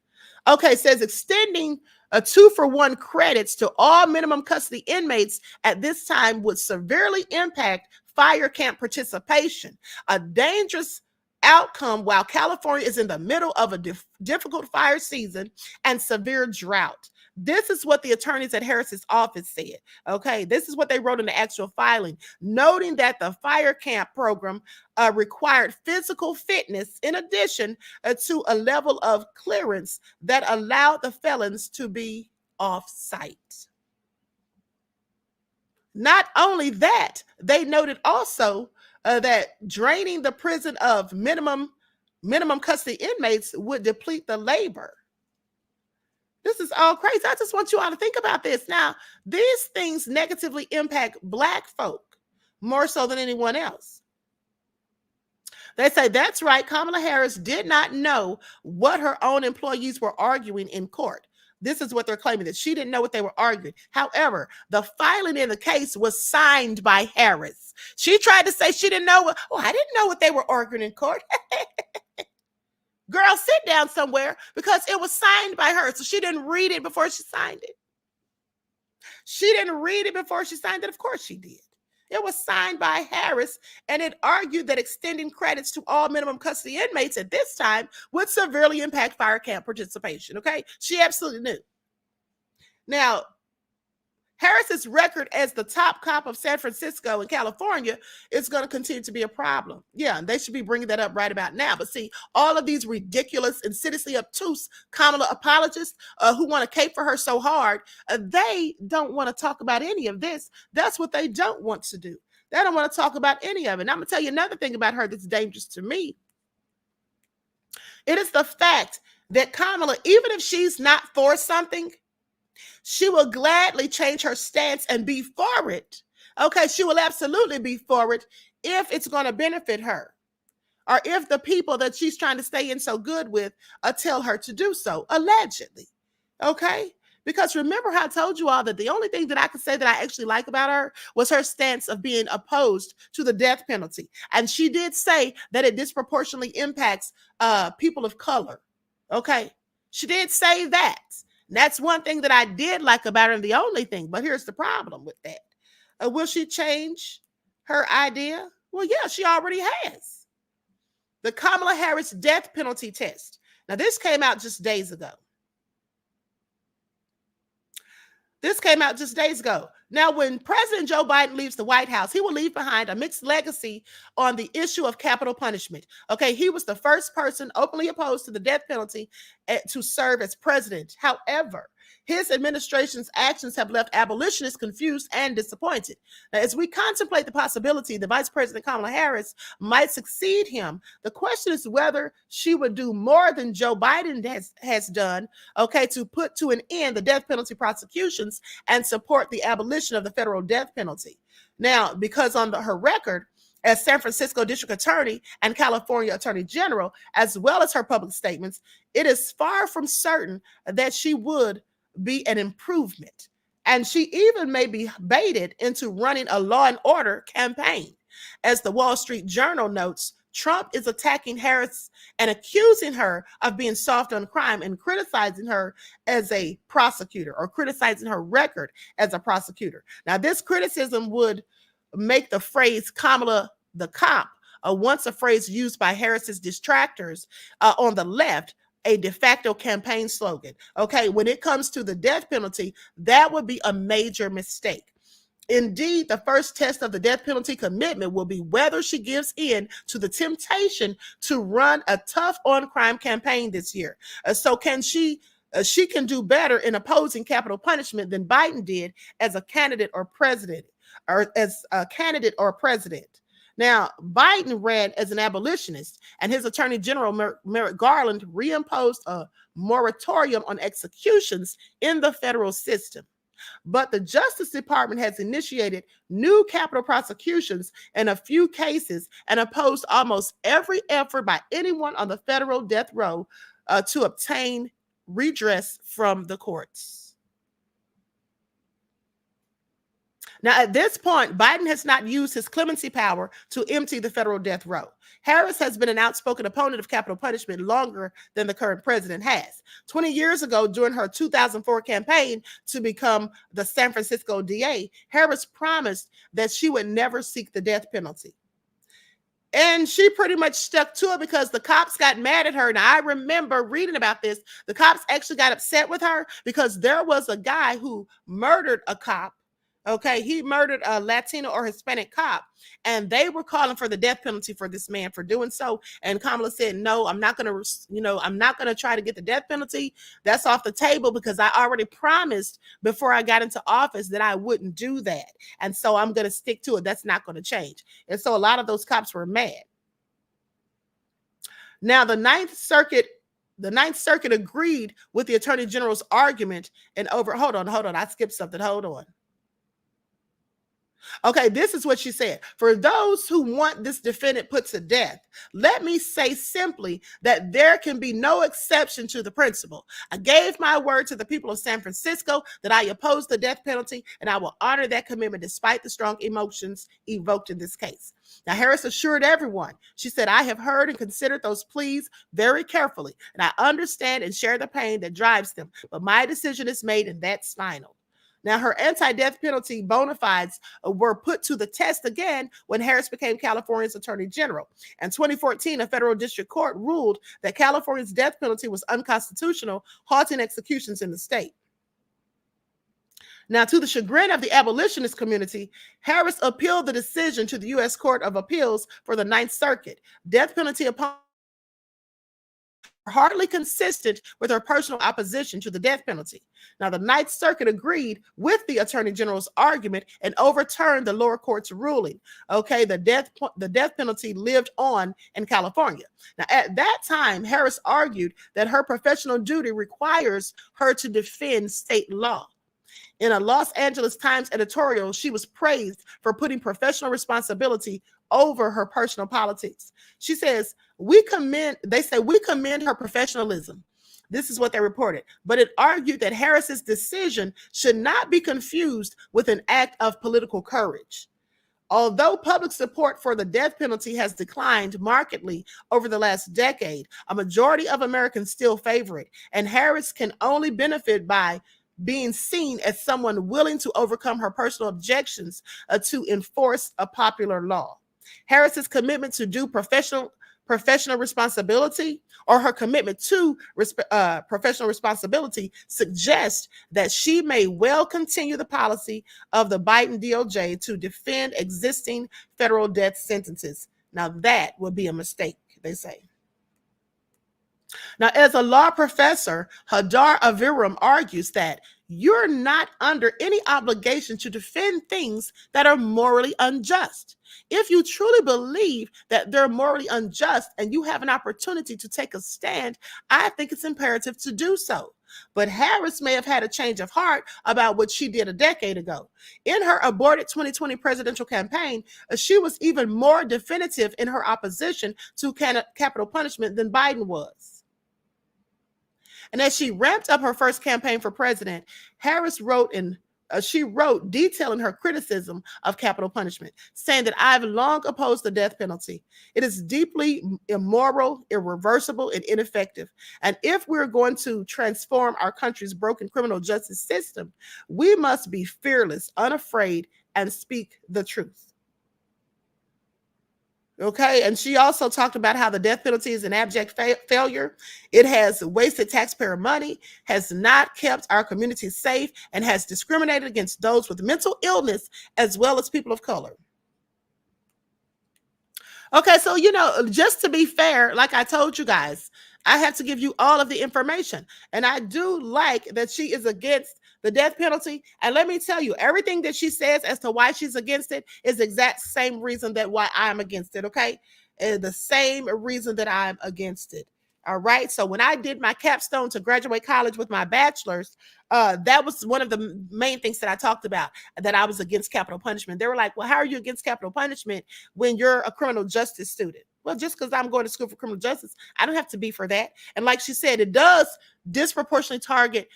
Okay, says extending a 2-for-1 credits to all minimum custody inmates at this time would severely impact fire camp participation. A dangerous outcome while California is in the middle of a difficult fire season and severe drought. This is what the attorneys at Harris's office said. Okay, this is what they wrote in the actual filing, noting that the fire camp program required physical fitness in addition to a level of clearance that allowed the felons to be off-site. Not only that, they noted also that draining the prison of minimum custody inmates would deplete the labor. This is all crazy. I just want you all to think about this. Now, these things negatively impact Black folk more so than anyone else. They say, that's right, Kamala Harris did not know what her own employees were arguing in court. This is what they're claiming, that she didn't know what they were arguing. However, the filing in the case was signed by Harris. She tried to say she didn't know. I didn't know what they were arguing in court. Girl, sit down somewhere, because it was signed by her. So she didn't read it before she signed it. She didn't read it before she signed it. Of course she did. It was signed by Harris, and it argued that extending credits to all minimum custody inmates at this time would severely impact fire camp participation. Okay, she absolutely knew. Now, Harris's record as the top cop of San Francisco and California is going to continue to be a problem. Yeah, they should be bringing that up right about now. But see, all of these ridiculous, insidiously obtuse Kamala apologists who want to cape for her so hard, they don't want to talk about any of this. That's what they don't want to do. They don't want to talk about any of it. And I'm going to tell you another thing about her that's dangerous to me. It is the fact that Kamala, even if she's not for something, she will gladly change her stance and be for it. Okay, she will absolutely be for it if it's going to benefit her, or if the people that she's trying to stay in so good with tell her to do so, allegedly. Okay, because remember how I told you all that the only thing that I could say that I actually like about her was her stance of being opposed to the death penalty. And she did say that it disproportionately impacts people of color. Okay, she did say that. And that's one thing that I did like about her, and the only thing. But here's the problem with that. Will she change her idea? Well, yeah, she already has. The Kamala Harris death penalty test. Now, this came out just days ago. Now, when President Joe Biden leaves the White House, he will leave behind a mixed legacy on the issue of capital punishment. Okay, he was the first person openly opposed to the death penalty to serve as president. However, his administration's actions have left abolitionists confused and disappointed. Now, as we contemplate the possibility that Vice President Kamala Harris might succeed him, the question is whether she would do more than Joe Biden has done, okay, to put to an end the death penalty prosecutions and support the abolition of the federal death penalty. Now, because on her record as San Francisco District Attorney and California Attorney General, as well as her public statements, it is far from certain that she would be an improvement. And she even may be baited into running a law and order campaign. As the Wall Street Journal notes, Trump is attacking Harris and accusing her of being soft on crime and criticizing her as a prosecutor, or criticizing her record as a prosecutor. Now, this criticism would make the phrase Kamala the cop, once a phrase used by Harris's detractors on the left, a de facto campaign slogan. Okay, when it comes to the death penalty, that would be a major mistake. Indeed, the first test of the death penalty commitment will be whether she gives in to the temptation to run a tough on-crime campaign this year. So can she can do better in opposing capital punishment than Biden did as a candidate or president, Now, Biden ran as an abolitionist, and his Attorney General, Merrick Garland, reimposed a moratorium on executions in the federal system. But the Justice Department has initiated new capital prosecutions in a few cases and opposed almost every effort by anyone on the federal death row to obtain redress from the courts. Now, at this point, Biden has not used his clemency power to empty the federal death row. Harris has been an outspoken opponent of capital punishment longer than the current president has. 20 years ago, during her 2004 campaign to become the San Francisco DA, Harris promised that she would never seek the death penalty. And she pretty much stuck to it because the cops got mad at her. Now, I remember reading about this. The cops actually got upset with her because there was a guy who murdered a cop. Okay, he murdered a Latino or Hispanic cop, and they were calling for the death penalty for this man for doing so. And Kamala said, no, I'm not going to try to get the death penalty. That's off the table because I already promised before I got into office that I wouldn't do that. And so I'm going to stick to it. That's not going to change. And so a lot of those cops were mad. Now, the Ninth Circuit agreed with the Attorney General's argument and hold on. I skipped something. Hold on. Okay, this is what she said. For those who want this defendant put to death, let me say simply that there can be no exception to the principle. I gave my word to the people of San Francisco that I oppose the death penalty, and I will honor that commitment despite the strong emotions evoked in this case. Now, Harris assured everyone, she said, I have heard and considered those pleas very carefully, and I understand and share the pain that drives them, but my decision is made, and that's final. Now, her anti-death penalty bona fides were put to the test again when Harris became California's Attorney General. In 2014, a federal district court ruled that California's death penalty was unconstitutional, halting executions in the state. Now, to the chagrin of the abolitionist community, Harris appealed the decision to the U.S. Court of Appeals for the Ninth Circuit. Death penalty upon hardly consistent with her personal opposition to the death penalty. Now, the Ninth Circuit agreed with the Attorney General's argument and overturned the lower court's ruling. Okay, the death penalty lived on in California. Now, at that time, Harris argued that her professional duty requires her to defend state law. In a Los Angeles Times editorial, she was praised for putting professional responsibility over her personal politics. She says, we commend her professionalism. This is what they reported. But it argued that Harris's decision should not be confused with an act of political courage. Although public support for the death penalty has declined markedly over the last decade, a majority of Americans still favor it, and Harris can only benefit by being seen as someone willing to overcome her personal objections to enforce a popular law. Harris's commitment to do professional responsibility, or her commitment to professional responsibility, suggests that she may well continue the policy of the Biden DOJ to defend existing federal death sentences. Now, that would be a mistake, they say. Now, as a law professor, Hadar Aviram argues that you're not under any obligation to defend things that are morally unjust. If you truly believe that they're morally unjust and you have an opportunity to take a stand, I think it's imperative to do so. But Harris may have had a change of heart about what she did a decade ago. In her aborted 2020 presidential campaign, she was even more definitive in her opposition to capital punishment than Biden was. And as she ramped up her first campaign for president, Harris wrote detailing her criticism of capital punishment, saying that I've long opposed the death penalty. It is deeply immoral, irreversible, and ineffective. And if we're going to transform our country's broken criminal justice system, we must be fearless, unafraid, and speak the truth. Okay, and she also talked about how the death penalty is an abject failure. It has wasted taxpayer money, has not kept our communities safe, and has discriminated against those with mental illness as well as people of color. Okay, so, just to be fair, like I told you guys, I have to give you all of the information. And I do like that she is against the death penalty. And let me tell you, everything that she says as to why she's against it is the exact same reason that why I'm against it, okay? The same reason that I'm against it. All right. So when I did my capstone to graduate college with my bachelor's, that was one of the main things that I talked about, that I was against capital punishment. They were like, well, how are you against capital punishment when you're a criminal justice student? Well, just because I'm going to school for criminal justice, I don't have to be for that. And like she said, it does disproportionately target,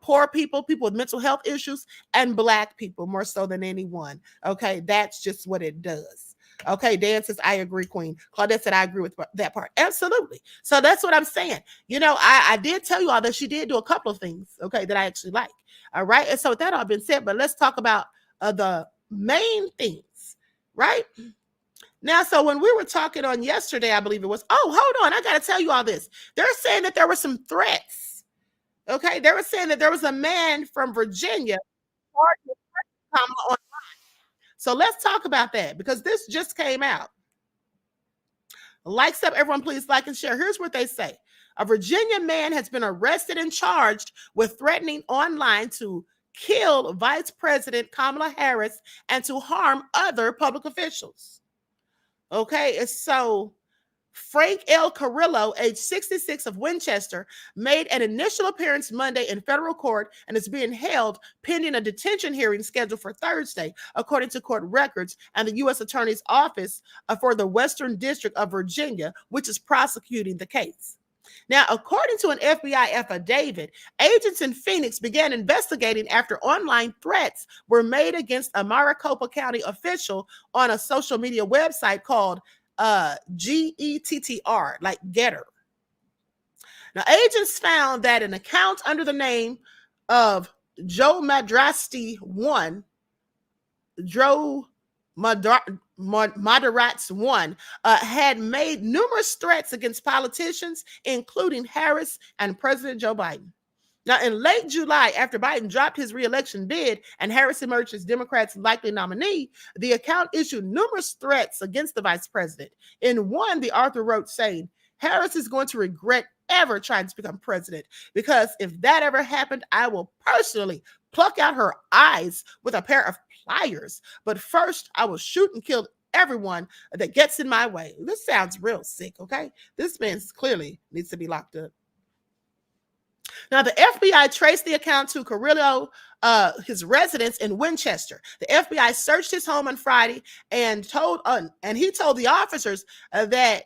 poor people, people with mental health issues, and Black people more so than anyone. Okay. That's just what it does. Okay, Dan says, I agree, Queen. Claudette said, I agree with that part. Absolutely. So that's what I'm saying. I did tell you all that she did do a couple of things, okay, that I actually like. All right. And so with that all been said, but let's talk about the main things, right? Now, so when we were talking on yesterday, I believe it was, hold on, I got to tell you all this. They're saying that there were some threats. Okay, they were saying that there was a man from Virginia Kamala online. So let's talk about that because this just came out. Likes up, everyone, please like and share. Here's what they say. A Virginia man has been arrested and charged with threatening online to kill Vice President Kamala Harris and to harm other public officials. Okay, so Frank L. Carrillo, age 66 of Winchester, made an initial appearance Monday in federal court and is being held pending a detention hearing scheduled for Thursday, according to court records and the U.S. Attorney's Office for the Western District of Virginia, which is prosecuting the case. Now, according to an FBI affidavit, agents in Phoenix began investigating after online threats were made against a Maricopa County official on a social media website called GETTR, like Getter. Now, agents found that an account under the name of Joe Madrasti 1, Joe Moderates 1, had made numerous threats against politicians, including Harris and President Joe Biden. Now, in late July, after Biden dropped his re-election bid and Harris emerged as Democrats' likely nominee, the account issued numerous threats against the vice president. In one, the author wrote saying, Harris is going to regret ever trying to become president because if that ever happened, I will personally pluck out her eyes with a pair of pliers. But first, I will shoot and kill everyone that gets in my way. This sounds real sick, okay? This man clearly needs to be locked up. Now, the FBI traced the account to Carrillo, his residence in Winchester. The FBI searched his home on Friday and he told the officers that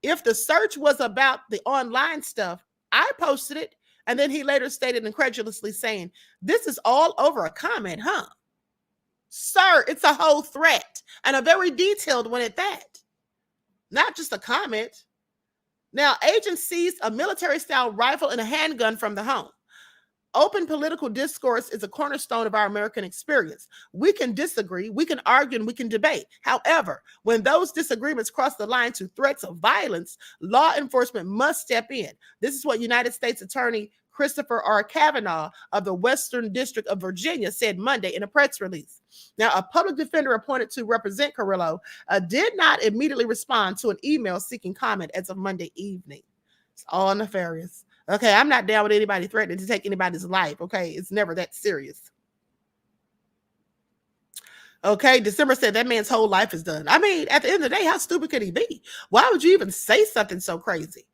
if the search was about the online stuff, I posted it. And then he later stated incredulously saying, this is all over a comment, huh? Sir, it's a whole threat and a very detailed one at that. Not just a comment. Now, agents seized a military-style rifle and a handgun from the home. Open political discourse is a cornerstone of our American experience. We can disagree, we can argue, and we can debate. However, when those disagreements cross the line to threats of violence, law enforcement must step in. This is what United States Attorney Christopher R. Kavanaugh of the Western District of Virginia said Monday in a press release. Now, a public defender appointed to represent Carrillo did not immediately respond to an email seeking comment as of Monday evening. It's all nefarious. Okay, I'm not down with anybody threatening to take anybody's life. Okay, it's never that serious. Okay, December said that man's whole life is done. I mean, at the end of the day, how stupid could he be? Why would you even say something so crazy?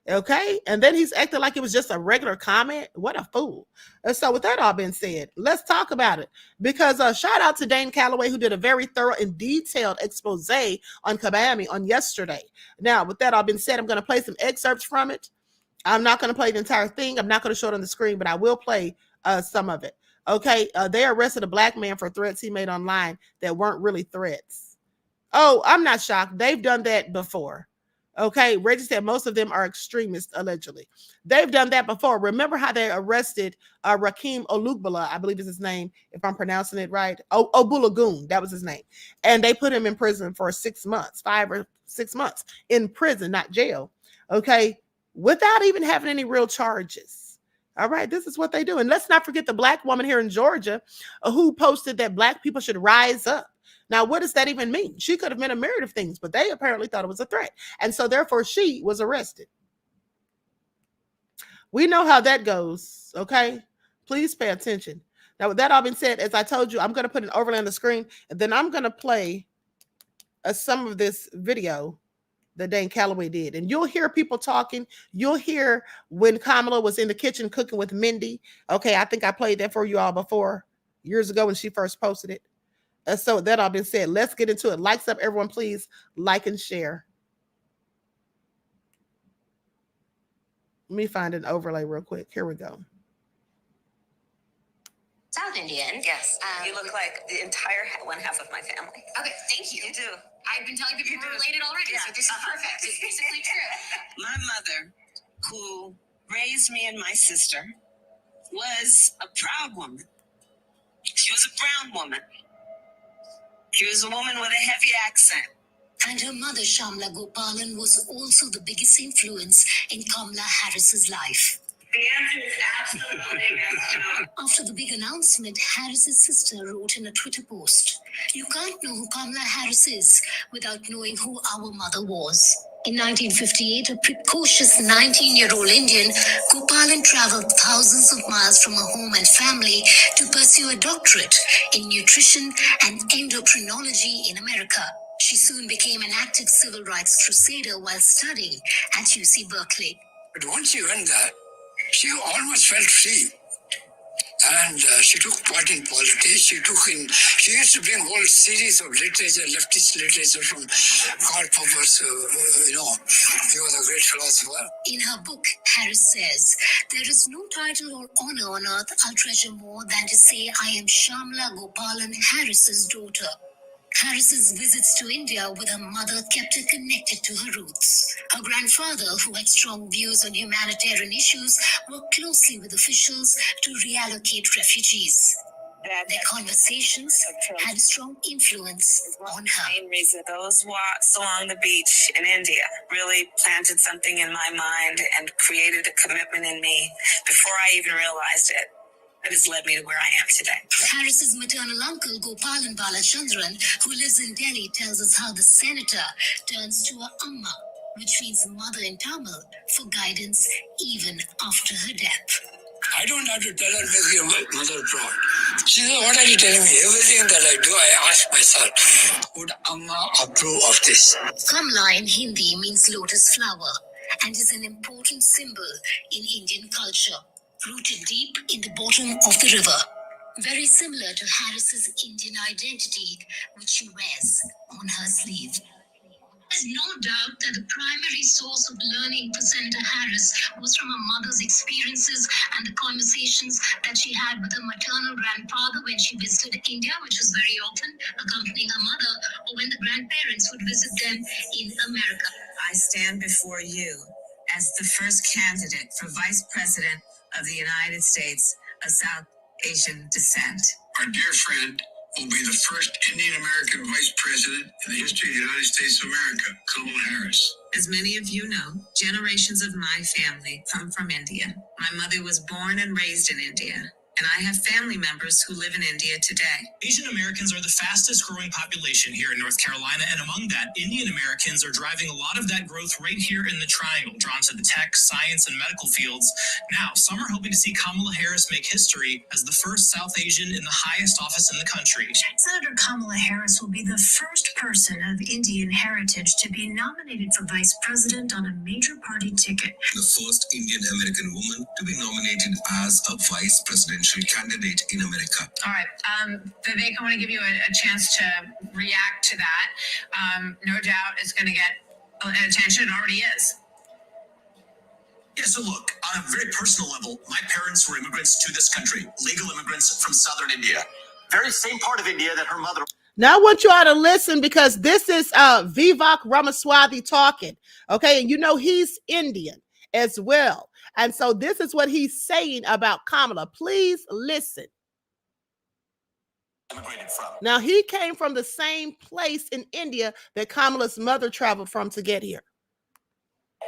Okay, and then he's acting like it was just a regular comment. What a fool. And so with that all being said, let's talk about it. Because shout out to Dane Calloway, who did a very thorough and detailed expose on Kabami on yesterday. Now, with that all being said, I'm going to play some excerpts from it. I'm not going to play the entire thing. I'm not going to show it on the screen, but I will play some of it. Okay, they arrested a Black man for threats he made online that weren't really threats. Oh, I'm not shocked. They've done that before. Okay, Reggie said most of them are extremists, allegedly. They've done that before. Remember how they arrested Rakim Olugbala, I believe is his name, if I'm pronouncing it right. Obulagoon, that was his name. And they put him in prison for 6 months, 5 or 6 months in prison, not jail. Okay, without even having any real charges. All right, this is what they do. And let's not forget the black woman here in Georgia who posted that black people should rise up. Now, what does that even mean? She could have been a myriad of things, but they apparently thought it was a threat. And so therefore she was arrested. We know how that goes, okay? Please pay attention. Now, with that all being said, as I told you, I'm going to put an overlay on the screen, and then I'm going to play some of this video that Dane Calloway did. And you'll hear people talking. You'll hear when Kamala was in the kitchen cooking with Mindy. Okay, I think I played that for you all before, years ago when she first posted it. So with that all being said, let's get into it. Likes up, everyone, please like and share. Let me find an overlay real quick. Here we go. South Indian. Yes. You look like the entire one half of my family. Okay, thank you. You do. I've been telling people we're related already, so this is perfect. It's basically true. My mother, who raised me and my sister, was a proud woman. She was a brown woman. She was a woman with a heavy accent. And her mother, Shamla Gopalan, was also the biggest influence in Kamala Harris's life. The answer is absolutely yes. After the big announcement, Harris's sister wrote in a Twitter post, "You can't know who Kamala Harris is without knowing who our mother was." In 1958, a precocious 19-year-old Indian, Gopalan traveled thousands of miles from her home and family to pursue a doctorate in nutrition and endocrinology in America. She soon became an active civil rights crusader while studying at UC Berkeley. But once she went there, she almost felt free. And she took part in politics. She used to bring a whole series of literature, leftist literature from Karl Popper's, he was a great philosopher. In her book, Harris says, "There is no title or honor on earth I'll treasure more than to say I am Shamla Gopalan Harris's daughter." Harris's visits to India with her mother kept her connected to her roots. Her grandfather, who had strong views on humanitarian issues, worked closely with officials to reallocate refugees. Their conversations had a strong influence on her. The main reason those walks along the beach in India really planted something in my mind and created a commitment in me before I even realized it. That has led me to where I am today. Harris's maternal uncle, Gopalan Balachandran, who lives in Delhi, tells us how the senator turns to her amma, which means mother in Tamil, for guidance even after her death. I don't have to tell her, make your mother proud. She said, what are you telling me? Everything that I do, I ask myself, would Amma approve of this? Kamala in Hindi means lotus flower and is an important symbol in Indian culture, rooted deep in the bottom of the river. Very similar to Harris's Indian identity, which she wears on her sleeve. There's no doubt that the primary source of learning for Senator Harris was from her mother's experiences and the conversations that she had with her maternal grandfather when she visited India, which was very often accompanying her mother, or when the grandparents would visit them in America. I stand before you as the first candidate for Vice President of the United States of South Asian descent. Our dear friend will be the first Indian American vice president in the history of the United States of America, Kamala Harris. As many of you know, generations of my family come from India. My mother was born and raised in India, and I have family members who live in India today. Asian Americans are the fastest growing population here in North Carolina, and among that, Indian Americans are driving a lot of that growth right here in the Triangle, drawn to the tech, science, and medical fields. Now, some are hoping to see Kamala Harris make history as the first South Asian in the highest office in the country. Senator Kamala Harris will be the first person of Indian heritage to be nominated for vice president on a major party ticket. The first Indian American woman to be nominated as a vice presidential candidate in America. All right, Vivek, I want to give you a chance to react to that. No doubt it's going to get attention. It already is. Yeah, so look, on a very personal level, my parents were immigrants to this country, legal immigrants from southern India. Very same part of India that her mother... Now I want you all to listen because this is Vivek Ramaswamy talking. Okay, and you know he's Indian as well. And so this is what he's saying about Kamala. Please listen. Immigrated from. Now he came from the same place in India that Kamala's mother traveled from to get here.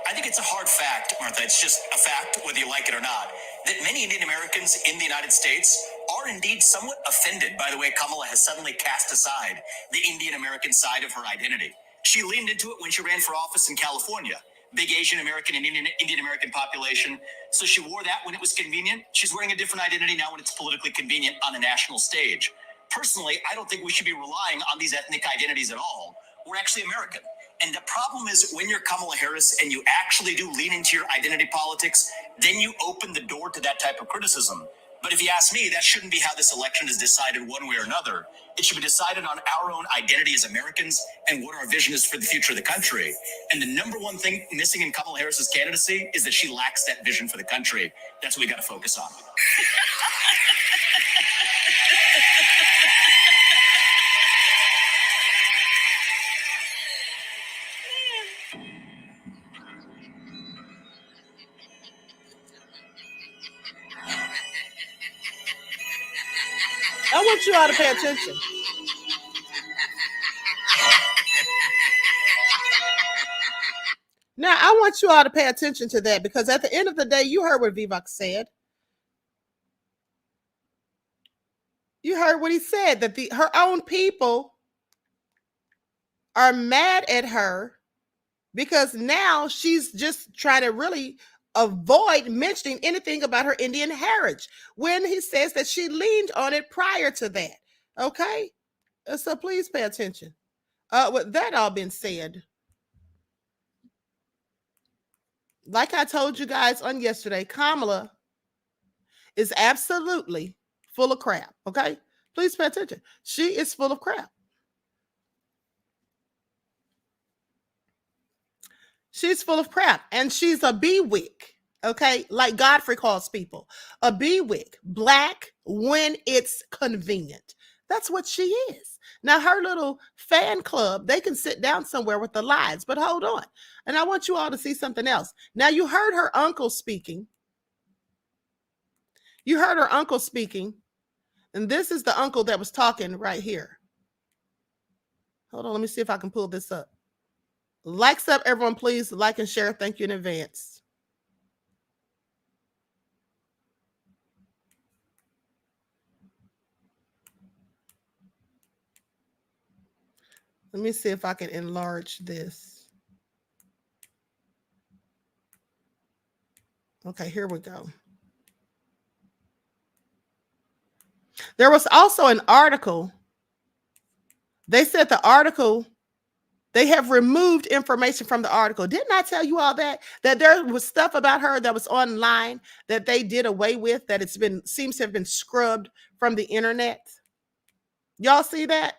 I think it's a hard fact, Martha. It's just a fact, whether you like it or not, that many Indian Americans in the United States are indeed somewhat offended by the way Kamala has suddenly cast aside the Indian American side of her identity. She leaned into it when she ran for office in California. Big Asian American and Indian American population. So she wore that when it was convenient. She's wearing a different identity now when it's politically convenient on a national stage. Personally, I don't think we should be relying on these ethnic identities at all. We're actually American. And the problem is when you're Kamala Harris and you actually do lean into your identity politics, then you open the door to that type of criticism. But if you ask me, that shouldn't be how this election is decided one way or another. It should be decided on our own identity as Americans and what our vision is for the future of the country. And the number one thing missing in Kamala Harris's candidacy is that she lacks that vision for the country. That's what we got to focus on. I want you all to pay attention. Now, I want you all to pay attention to that because at the end of the day, you heard what Vivek said. You heard what he said, that her own people are mad at her because now she's just trying to really avoid mentioning anything about her Indian heritage when he says that she leaned on it prior to that. Okay? So please pay attention. With that all being said, like I told you guys on yesterday, Kamala is absolutely full of crap. Okay? Please pay attention. She is full of crap. She's full of crap, and she's a B-wick, okay? Like Godfrey calls people, a B-wick, black when it's convenient. That's what she is. Now, her little fan club, they can sit down somewhere with the lies, but hold on. And I want you all to see something else. Now, you heard her uncle speaking. You heard her uncle speaking, and this is the uncle that was talking right here. Hold on, let me see if I can pull this up. Likes up, everyone, please like and share. Thank you in advance. Let me see if I can enlarge this. Okay, here we go. There was also an article. They said the article, they have removed information from the article. Didn't I tell you all that? That there was stuff about her that was online that they did away with, that seems to have been scrubbed from the internet. Y'all see that?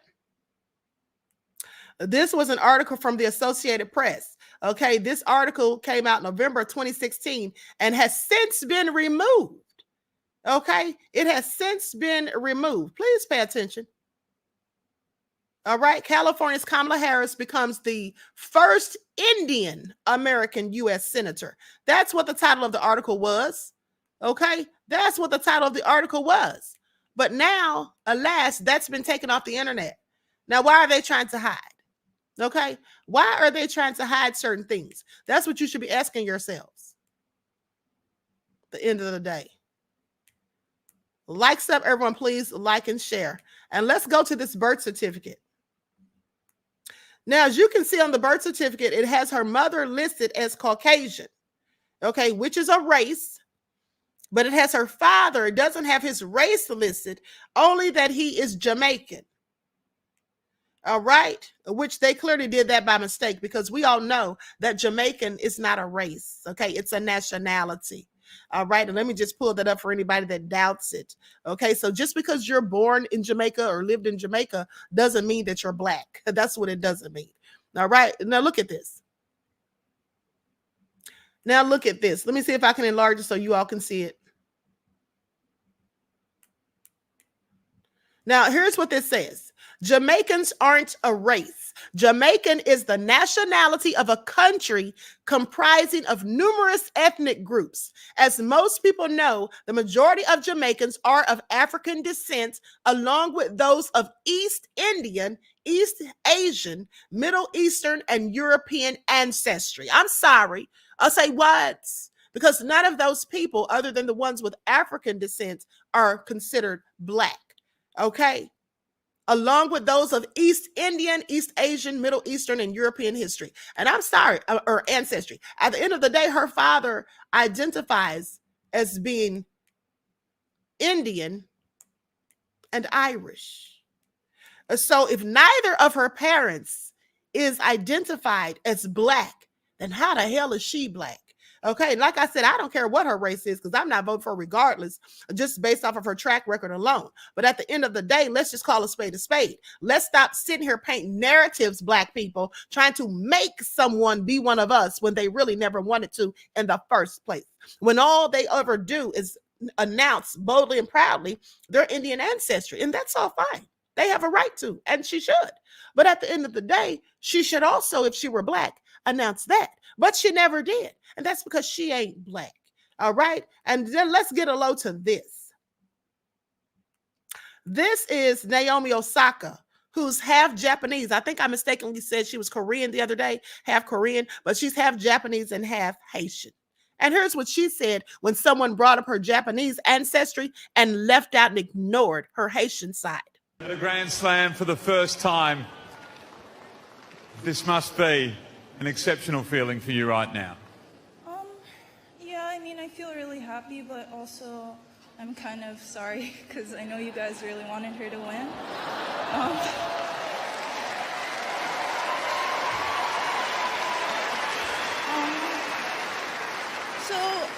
This was an article from the Associated Press. Okay, this article came out November 2016 and has since been removed. Okay, it has since been removed. Please pay attention. All right, California's Kamala Harris becomes the first Indian American U.S. Senator. That's what the title of the article was. Okay, that's what the title of the article was. But now, alas, that's been taken off the internet. Now, why are they trying to hide? Okay, why are they trying to hide certain things? That's what you should be asking yourselves. At the end of the day. Likes up, everyone, please like and share. And let's go to this birth certificate. Now, as you can see on the birth certificate, it has her mother listed as Caucasian, okay, which is a race, but it has her father. It doesn't have his race listed, only that he is Jamaican. All right, which they clearly did that by mistake because we all know that Jamaican is not a race, okay? It's a nationality. All right, and let me just pull that up for anybody that doubts it. Okay, so just because you're born in Jamaica or lived in Jamaica doesn't mean that you're black. That's what it doesn't mean. All right, now look at this. Now look at this. Let me see if I can enlarge it so you all can see it. Now, here's what this says. Jamaicans aren't a race. Jamaican is the nationality of a country comprising of numerous ethnic groups. As most people know, the majority of Jamaicans are of African descent, along with those of East Indian, East Asian, Middle Eastern, and European ancestry. I'm sorry. I'll say what? Because none of those people, other than the ones with African descent, are considered Black. Okay? Along with those of East Indian, East Asian, Middle Eastern, and European history. And I'm sorry, or ancestry. At the end of the day, her father identifies as being Indian and Irish. So if neither of her parents is identified as Black, then how the hell is she Black? Okay, like I said, I don't care what her race is because I'm not voting for her regardless, just based off of her track record alone. But at the end of the day, let's just call a spade a spade. Let's stop sitting here painting narratives, Black people, trying to make someone be one of us when they really never wanted to in the first place. When all they ever do is announce boldly and proudly their Indian ancestry, and that's all fine. They have a right to, and she should. But at the end of the day, she should also, if she were Black, announce that. But she never did. And that's because she ain't Black. All right. And then let's get a load to this. This is Naomi Osaka, who's half Japanese. I think I mistakenly said she was Korean the other day, half Korean, but she's half Japanese and half Haitian. And here's what she said when someone brought up her Japanese ancestry and left out and ignored her Haitian side. At a Grand Slam for the first time, this must be an exceptional feeling for you right now. Yeah, I mean, I feel really happy, but also I'm kind of sorry because I know you guys really wanted her to win. So,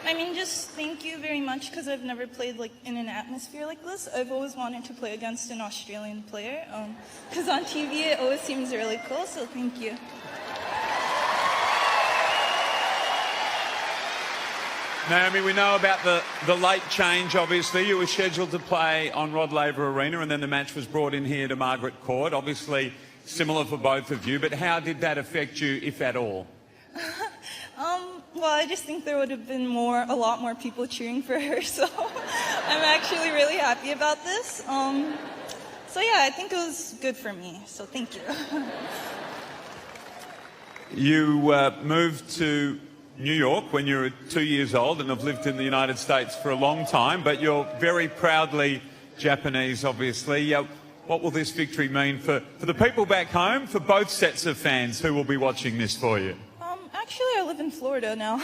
I mean, just thank you very much because I've never played like in an atmosphere like this. I've always wanted to play against an Australian player because on TV it always seems really cool, so thank you. Naomi, we know about the late change, obviously. You were scheduled to play on Rod Laver Arena and then the match was brought in here to Margaret Court. Obviously similar for both of you, but how did that affect you, if at all? Well, I just think there would have been a lot more people cheering for her, so I'm actually really happy about this. So yeah, I think it was good for me, so thank you. You moved to New York when you were 2 years old and have lived in the United States for a long time, but you're very proudly Japanese, obviously. What will this victory mean for the people back home, for both sets of fans who will be watching this for you? Actually, I live in Florida now.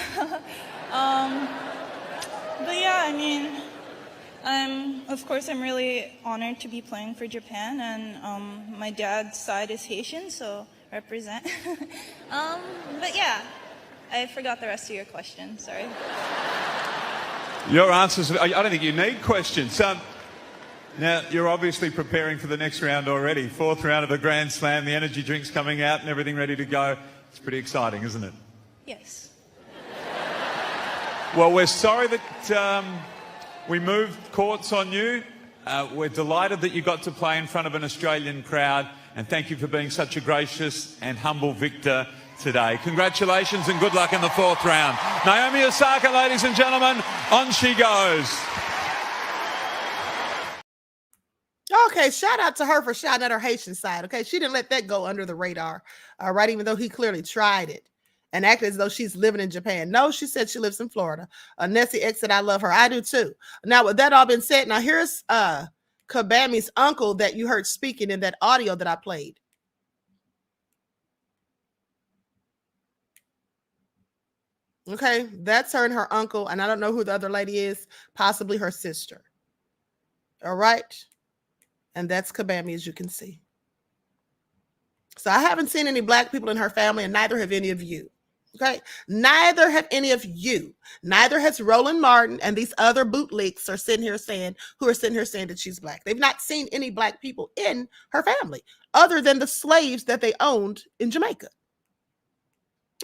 But yeah, I mean, of course, I'm really honored to be playing for Japan, and my dad's side is Haitian, so represent. But yeah, I forgot the rest of your question, sorry. Your answers, I don't think you need questions. Now, you're obviously preparing for the next round already. Fourth round of the Grand Slam, the energy drinks coming out and everything ready to go. It's pretty exciting, isn't it? Yes. Well, we're sorry that we moved courts on you. We're delighted that you got to play in front of an Australian crowd, and thank you for being such a gracious and humble victor today. Congratulations and good luck in the fourth round. Naomi Osaka, ladies and gentlemen, on she goes. Okay, shout out to her for shouting at her Haitian side. Okay, she didn't let that go under the radar. All right, even though he clearly tried it and acted as though she's living in Japan. No, she said she lives in Florida. Nessie X said, I love her. I do too. Now, with that all been said, now here's Kabami's uncle that you heard speaking in that audio that I played. Okay, that's her and her uncle, and I don't know who the other lady is, possibly her sister. All right, and that's Kabami, as you can see. So I haven't seen any Black people in her family, and neither have any of you. Okay, neither have any of you. Neither has Roland Martin, and these other bootlegs are sitting here saying that she's Black. They've not seen any Black people in her family other than the slaves that they owned in Jamaica.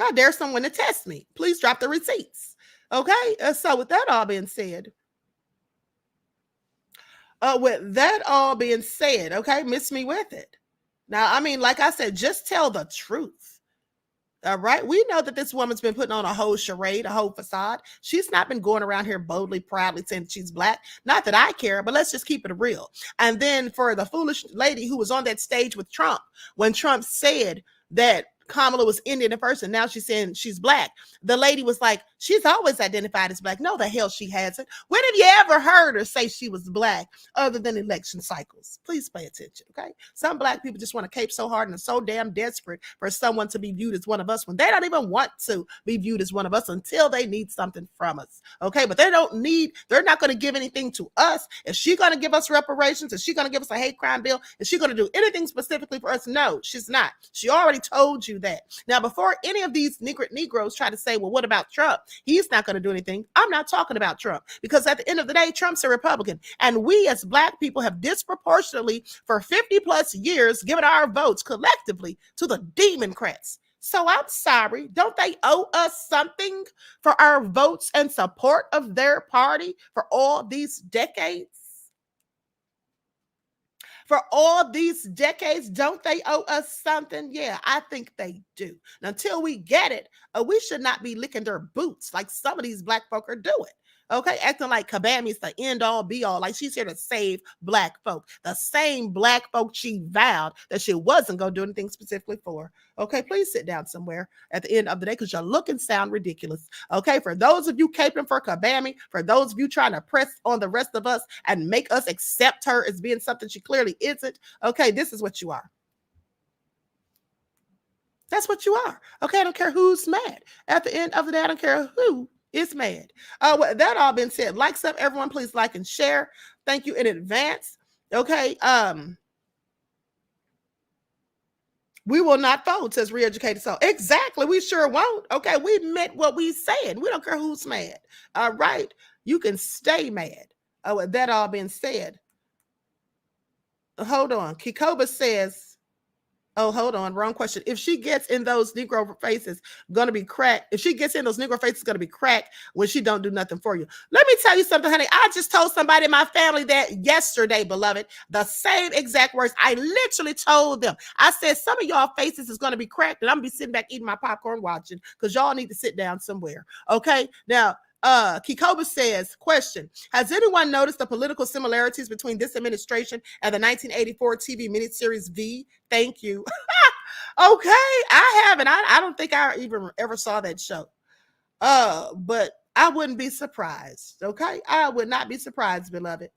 I dare someone to test me. Please drop the receipts. Okay, so with that all being said, With that all being said, okay, miss me with it. Now, I mean, like I said, just tell the truth. All right. We know that this woman's been putting on a whole charade, a whole facade. She's not been going around here boldly, proudly saying she's black. Not that I care, but let's just keep it real. And then for the foolish lady who was on that stage with Trump, when Trump said that Kamala was Indian at first, and now she's saying she's black. The lady was like, she's always identified as black. No, the hell she hasn't. When have you ever heard her say she was black other than election cycles? Please pay attention, okay? Some black people just want to cape so hard and are so damn desperate for someone to be viewed as one of us when they don't even want to be viewed as one of us until they need something from us, okay? But they're not going to give anything to us. Is she going to give us reparations? Is she going to give us a hate crime bill? Is she going to do anything specifically for us? No, she's not. She already told you that. Now, before any of these Negroes try to say, well, what about Trump? He's not going to do anything. I'm not talking about Trump, because at the end of the day, Trump's a Republican. And we as black people have disproportionately for 50 plus years given our votes collectively to the Democrats. So I'm sorry, don't they owe us something for our votes and support of their party for all these decades? For all these decades, don't they owe us something? Yeah, I think they do. And until we get it, we should not be licking their boots like some of these black folk are doing. Okay, acting like Kabami's the end all be all, like she's here to save black folk. The same black folk she vowed that she wasn't going to do anything specifically for. Okay, please sit down somewhere at the end of the day, because you look and sound ridiculous. Okay, for those of you caping for Kabami, for those of you trying to press on the rest of us and make us accept her as being something she clearly isn't, okay, this is what you are. That's what you are. Okay, I don't care who's mad. At the end of the day, I don't care who is mad. With that all been said, likes up, everyone. Please like and share. Thank you in advance. Okay. We will not fold, says Reeducated Soul. Exactly. We sure won't. Okay. We meant what we said. We don't care who's mad. All right. You can stay mad. With that all being said, hold on. Kikoba says, oh, hold on. Wrong question. If she gets in those Negro faces, going to be cracked. If she gets in those Negro faces, going to be cracked when she don't do nothing for you. Let me tell you something, honey. I just told somebody in my family that yesterday, beloved. The same exact words. I literally told them. I said, some of y'all faces is going to be cracked, and I'm going to be sitting back eating my popcorn watching, because y'all need to sit down somewhere. Okay? Now, Kikoba says, question, has anyone noticed the political similarities between this administration and the 1984 TV miniseries V? Thank you. Okay, I haven't. I don't think I even ever saw that show. But I wouldn't be surprised. Okay, I would not be surprised, beloved.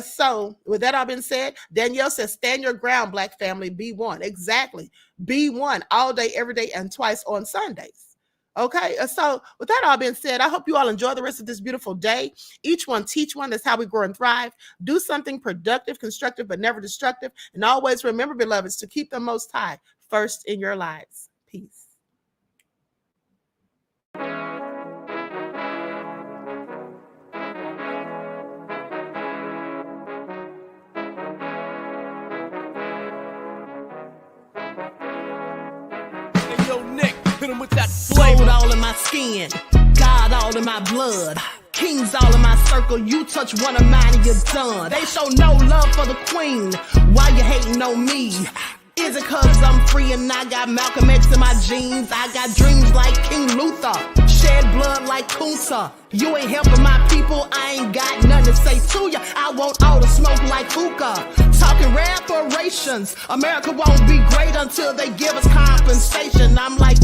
So with that all been said, Danielle says, stand your ground, black family, be one. Exactly. Be one all day, every day, and twice on Sundays. Okay, so with that all being said, I hope you all enjoy the rest of this beautiful day. Each one teach one. That's how we grow and thrive. Do something productive, constructive, but never destructive. And always remember, beloveds, to keep the Most High first in your lives. Peace. With that gold all in my skin, God all in my blood, kings all in my circle. You touch one of mine and you're done. They show no love for the queen. Why you hating on me? Is it cause I'm free and I got Malcolm X in my jeans? I got dreams like King Luther, shed blood like Kunta. You ain't helping my people, I ain't got nothing to say to ya. I want all the smoke like hookah. Talking reparations, America won't be great until they give us compensation. I'm like,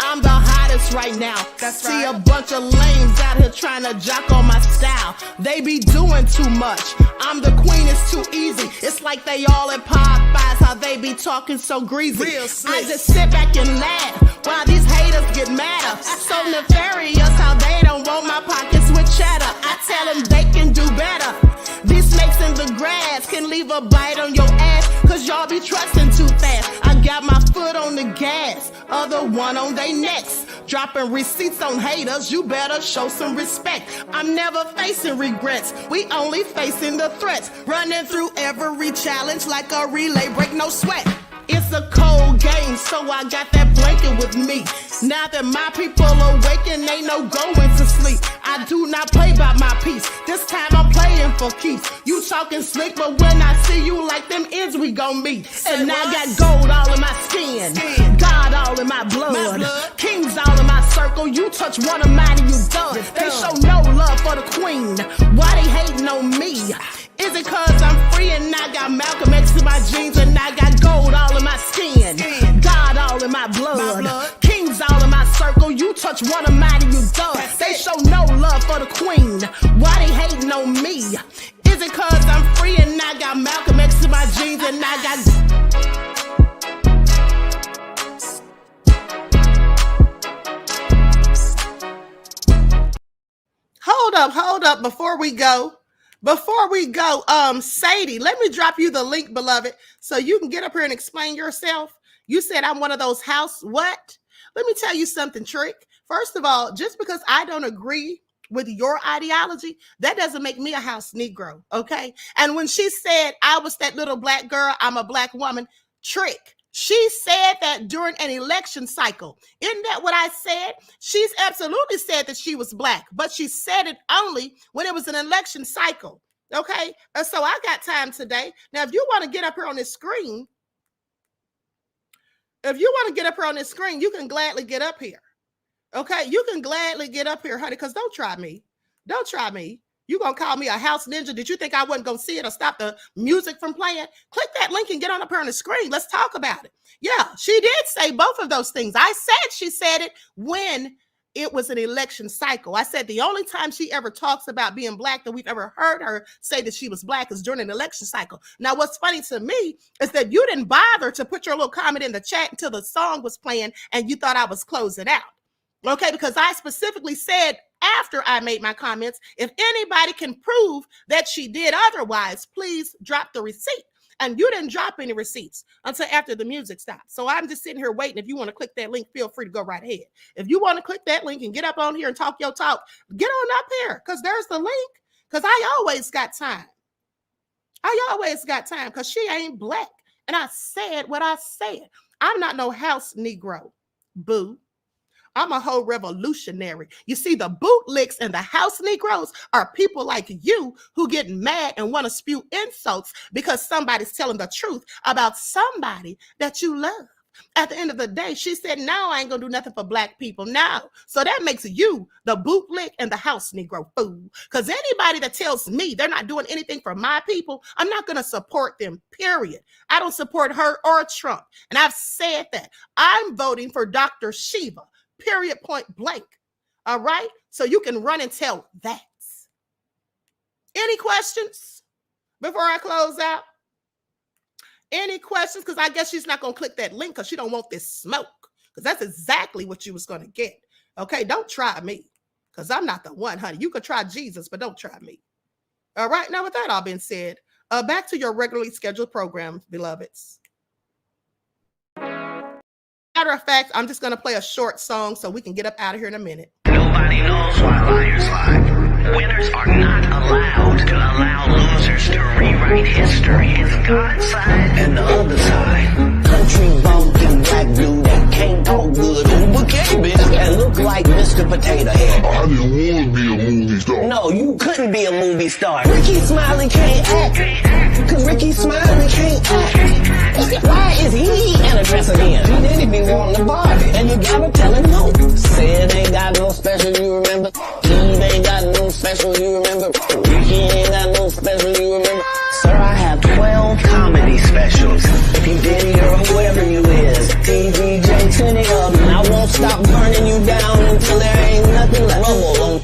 I'm the hottest right now. That's See right. A bunch of lames out here trying to jock on my style. They be doing too much. I'm the queen, it's too easy. It's like they all at Popeyes, how they be talking so greasy. I just sit back and laugh while these haters get madder. So nefarious how they don't want my pockets with cheddar. I tell them they can do better. These snakes in the grass can leave a bite on your ass, cause y'all be trusting too fast. I got my foot on the gas, other one on they necks. Dropping receipts on haters, you better show some respect. I'm never facing regrets, we only facing the threats. Running through every challenge like a relay, break no sweat. It's a cold game, so I got that blanket with me. Now that my people awaken, ain't no going to sleep. I do not play by my piece. This time I'm playing for keeps. You talking slick, but when I see you like them ends, we gon' meet. And I got gold all in my skin, God all in my blood, kings all in my circle. You touch one of mine and you done. They show no love for the queen. Why they hating on me? Is it cause I'm free and I got Malcolm X in my jeans and I got gold all in my skin, God all in my blood, kings all in my circle. You touch one of mine and you done. They show no love for the queen. Why they hating on me? Is it cause I'm free and I got Malcolm X in my jeans and I got... Hold up before we go, Sadie, let me drop you the link, beloved, so you can get up here and explain yourself. You said I'm one of those house what? Let me tell you something, Trick. First of all, just because I don't agree with your ideology, that doesn't make me a house Negro, okay? And when she said I was that little black girl, I'm a black woman, Trick, she said that during an election cycle. Isn't that what I said? She's absolutely said that she was black, but she said it only when it was an election cycle, okay? So I got time today. Now, if you want to get up here on this screen, you can gladly get up here, okay? You can gladly get up here, honey, because don't try me. Don't try me. You gonna call me a house ninja? Did you think I wasn't gonna see it or stop the music from playing? Click that link and get on up here on the screen. Let's talk about it. Yeah, she did say both of those things. I said she said it when it was an election cycle. I said the only time she ever talks about being black that we've ever heard her say that she was black is during an election cycle. Now, what's funny to me is that you didn't bother to put your little comment in the chat until the song was playing and you thought I was closing out. Okay, because I specifically said after I made my comments, if anybody can prove that she did otherwise, please drop the receipt. And you didn't drop any receipts until after the music stopped. So I'm just sitting here waiting. If you want to click that link, feel free to go right ahead. If you want to click that link and get up on here and talk your talk, get on up here because there's the link. Because I always got time. Because she ain't black. And I said what I said. I'm not no house Negro, boo. I'm a whole revolutionary. You see, the bootlicks and the house Negroes are people like you who get mad and want to spew insults because somebody's telling the truth about somebody that you love. At the end of the day, she said, no, I ain't gonna do nothing for black people now. So that makes you the bootlick and the house Negro fool. Because anybody that tells me they're not doing anything for my people, I'm not gonna support them, period. I don't support her or Trump. And I've said that. I'm voting for Dr. Shiva. Period, point blank. All right? So you can run and tell that. Any questions before I close out? Any questions? Because I guess she's not going to click that link because she don't want this smoke. Because that's exactly what you was going to get. Okay? Don't try me because I'm not the one, honey. You could try Jesus, but don't try me. All right? Now, with that all being said, back to your regularly scheduled program, beloveds. Matter of fact, I'm just going to play a short song so we can get up out of here in a minute. Nobody knows why liars lie. Winners are not allowed to allow losers to rewrite history. It's God's side and the other side. Country bumpkin black dude that can't talk good over cabbage and look like Mr. Potato Head. I didn't want to be a movie star. No, you couldn't be a movie star. Ricky Smiley can't act. Cause Ricky Smiley can't act. Why is he in a dress again? He didn't even want the Barbie. And you gotta tell him no. Said ain't got no special, you remember? Eve ain't got no special, you remember? Ricky ain't got no special, you remember? Sir, I have 12 comedy specials. If you Diddy or whoever you is, TVJ, 20 of them. I won't stop burning you down until there ain't nothing left. Rumble on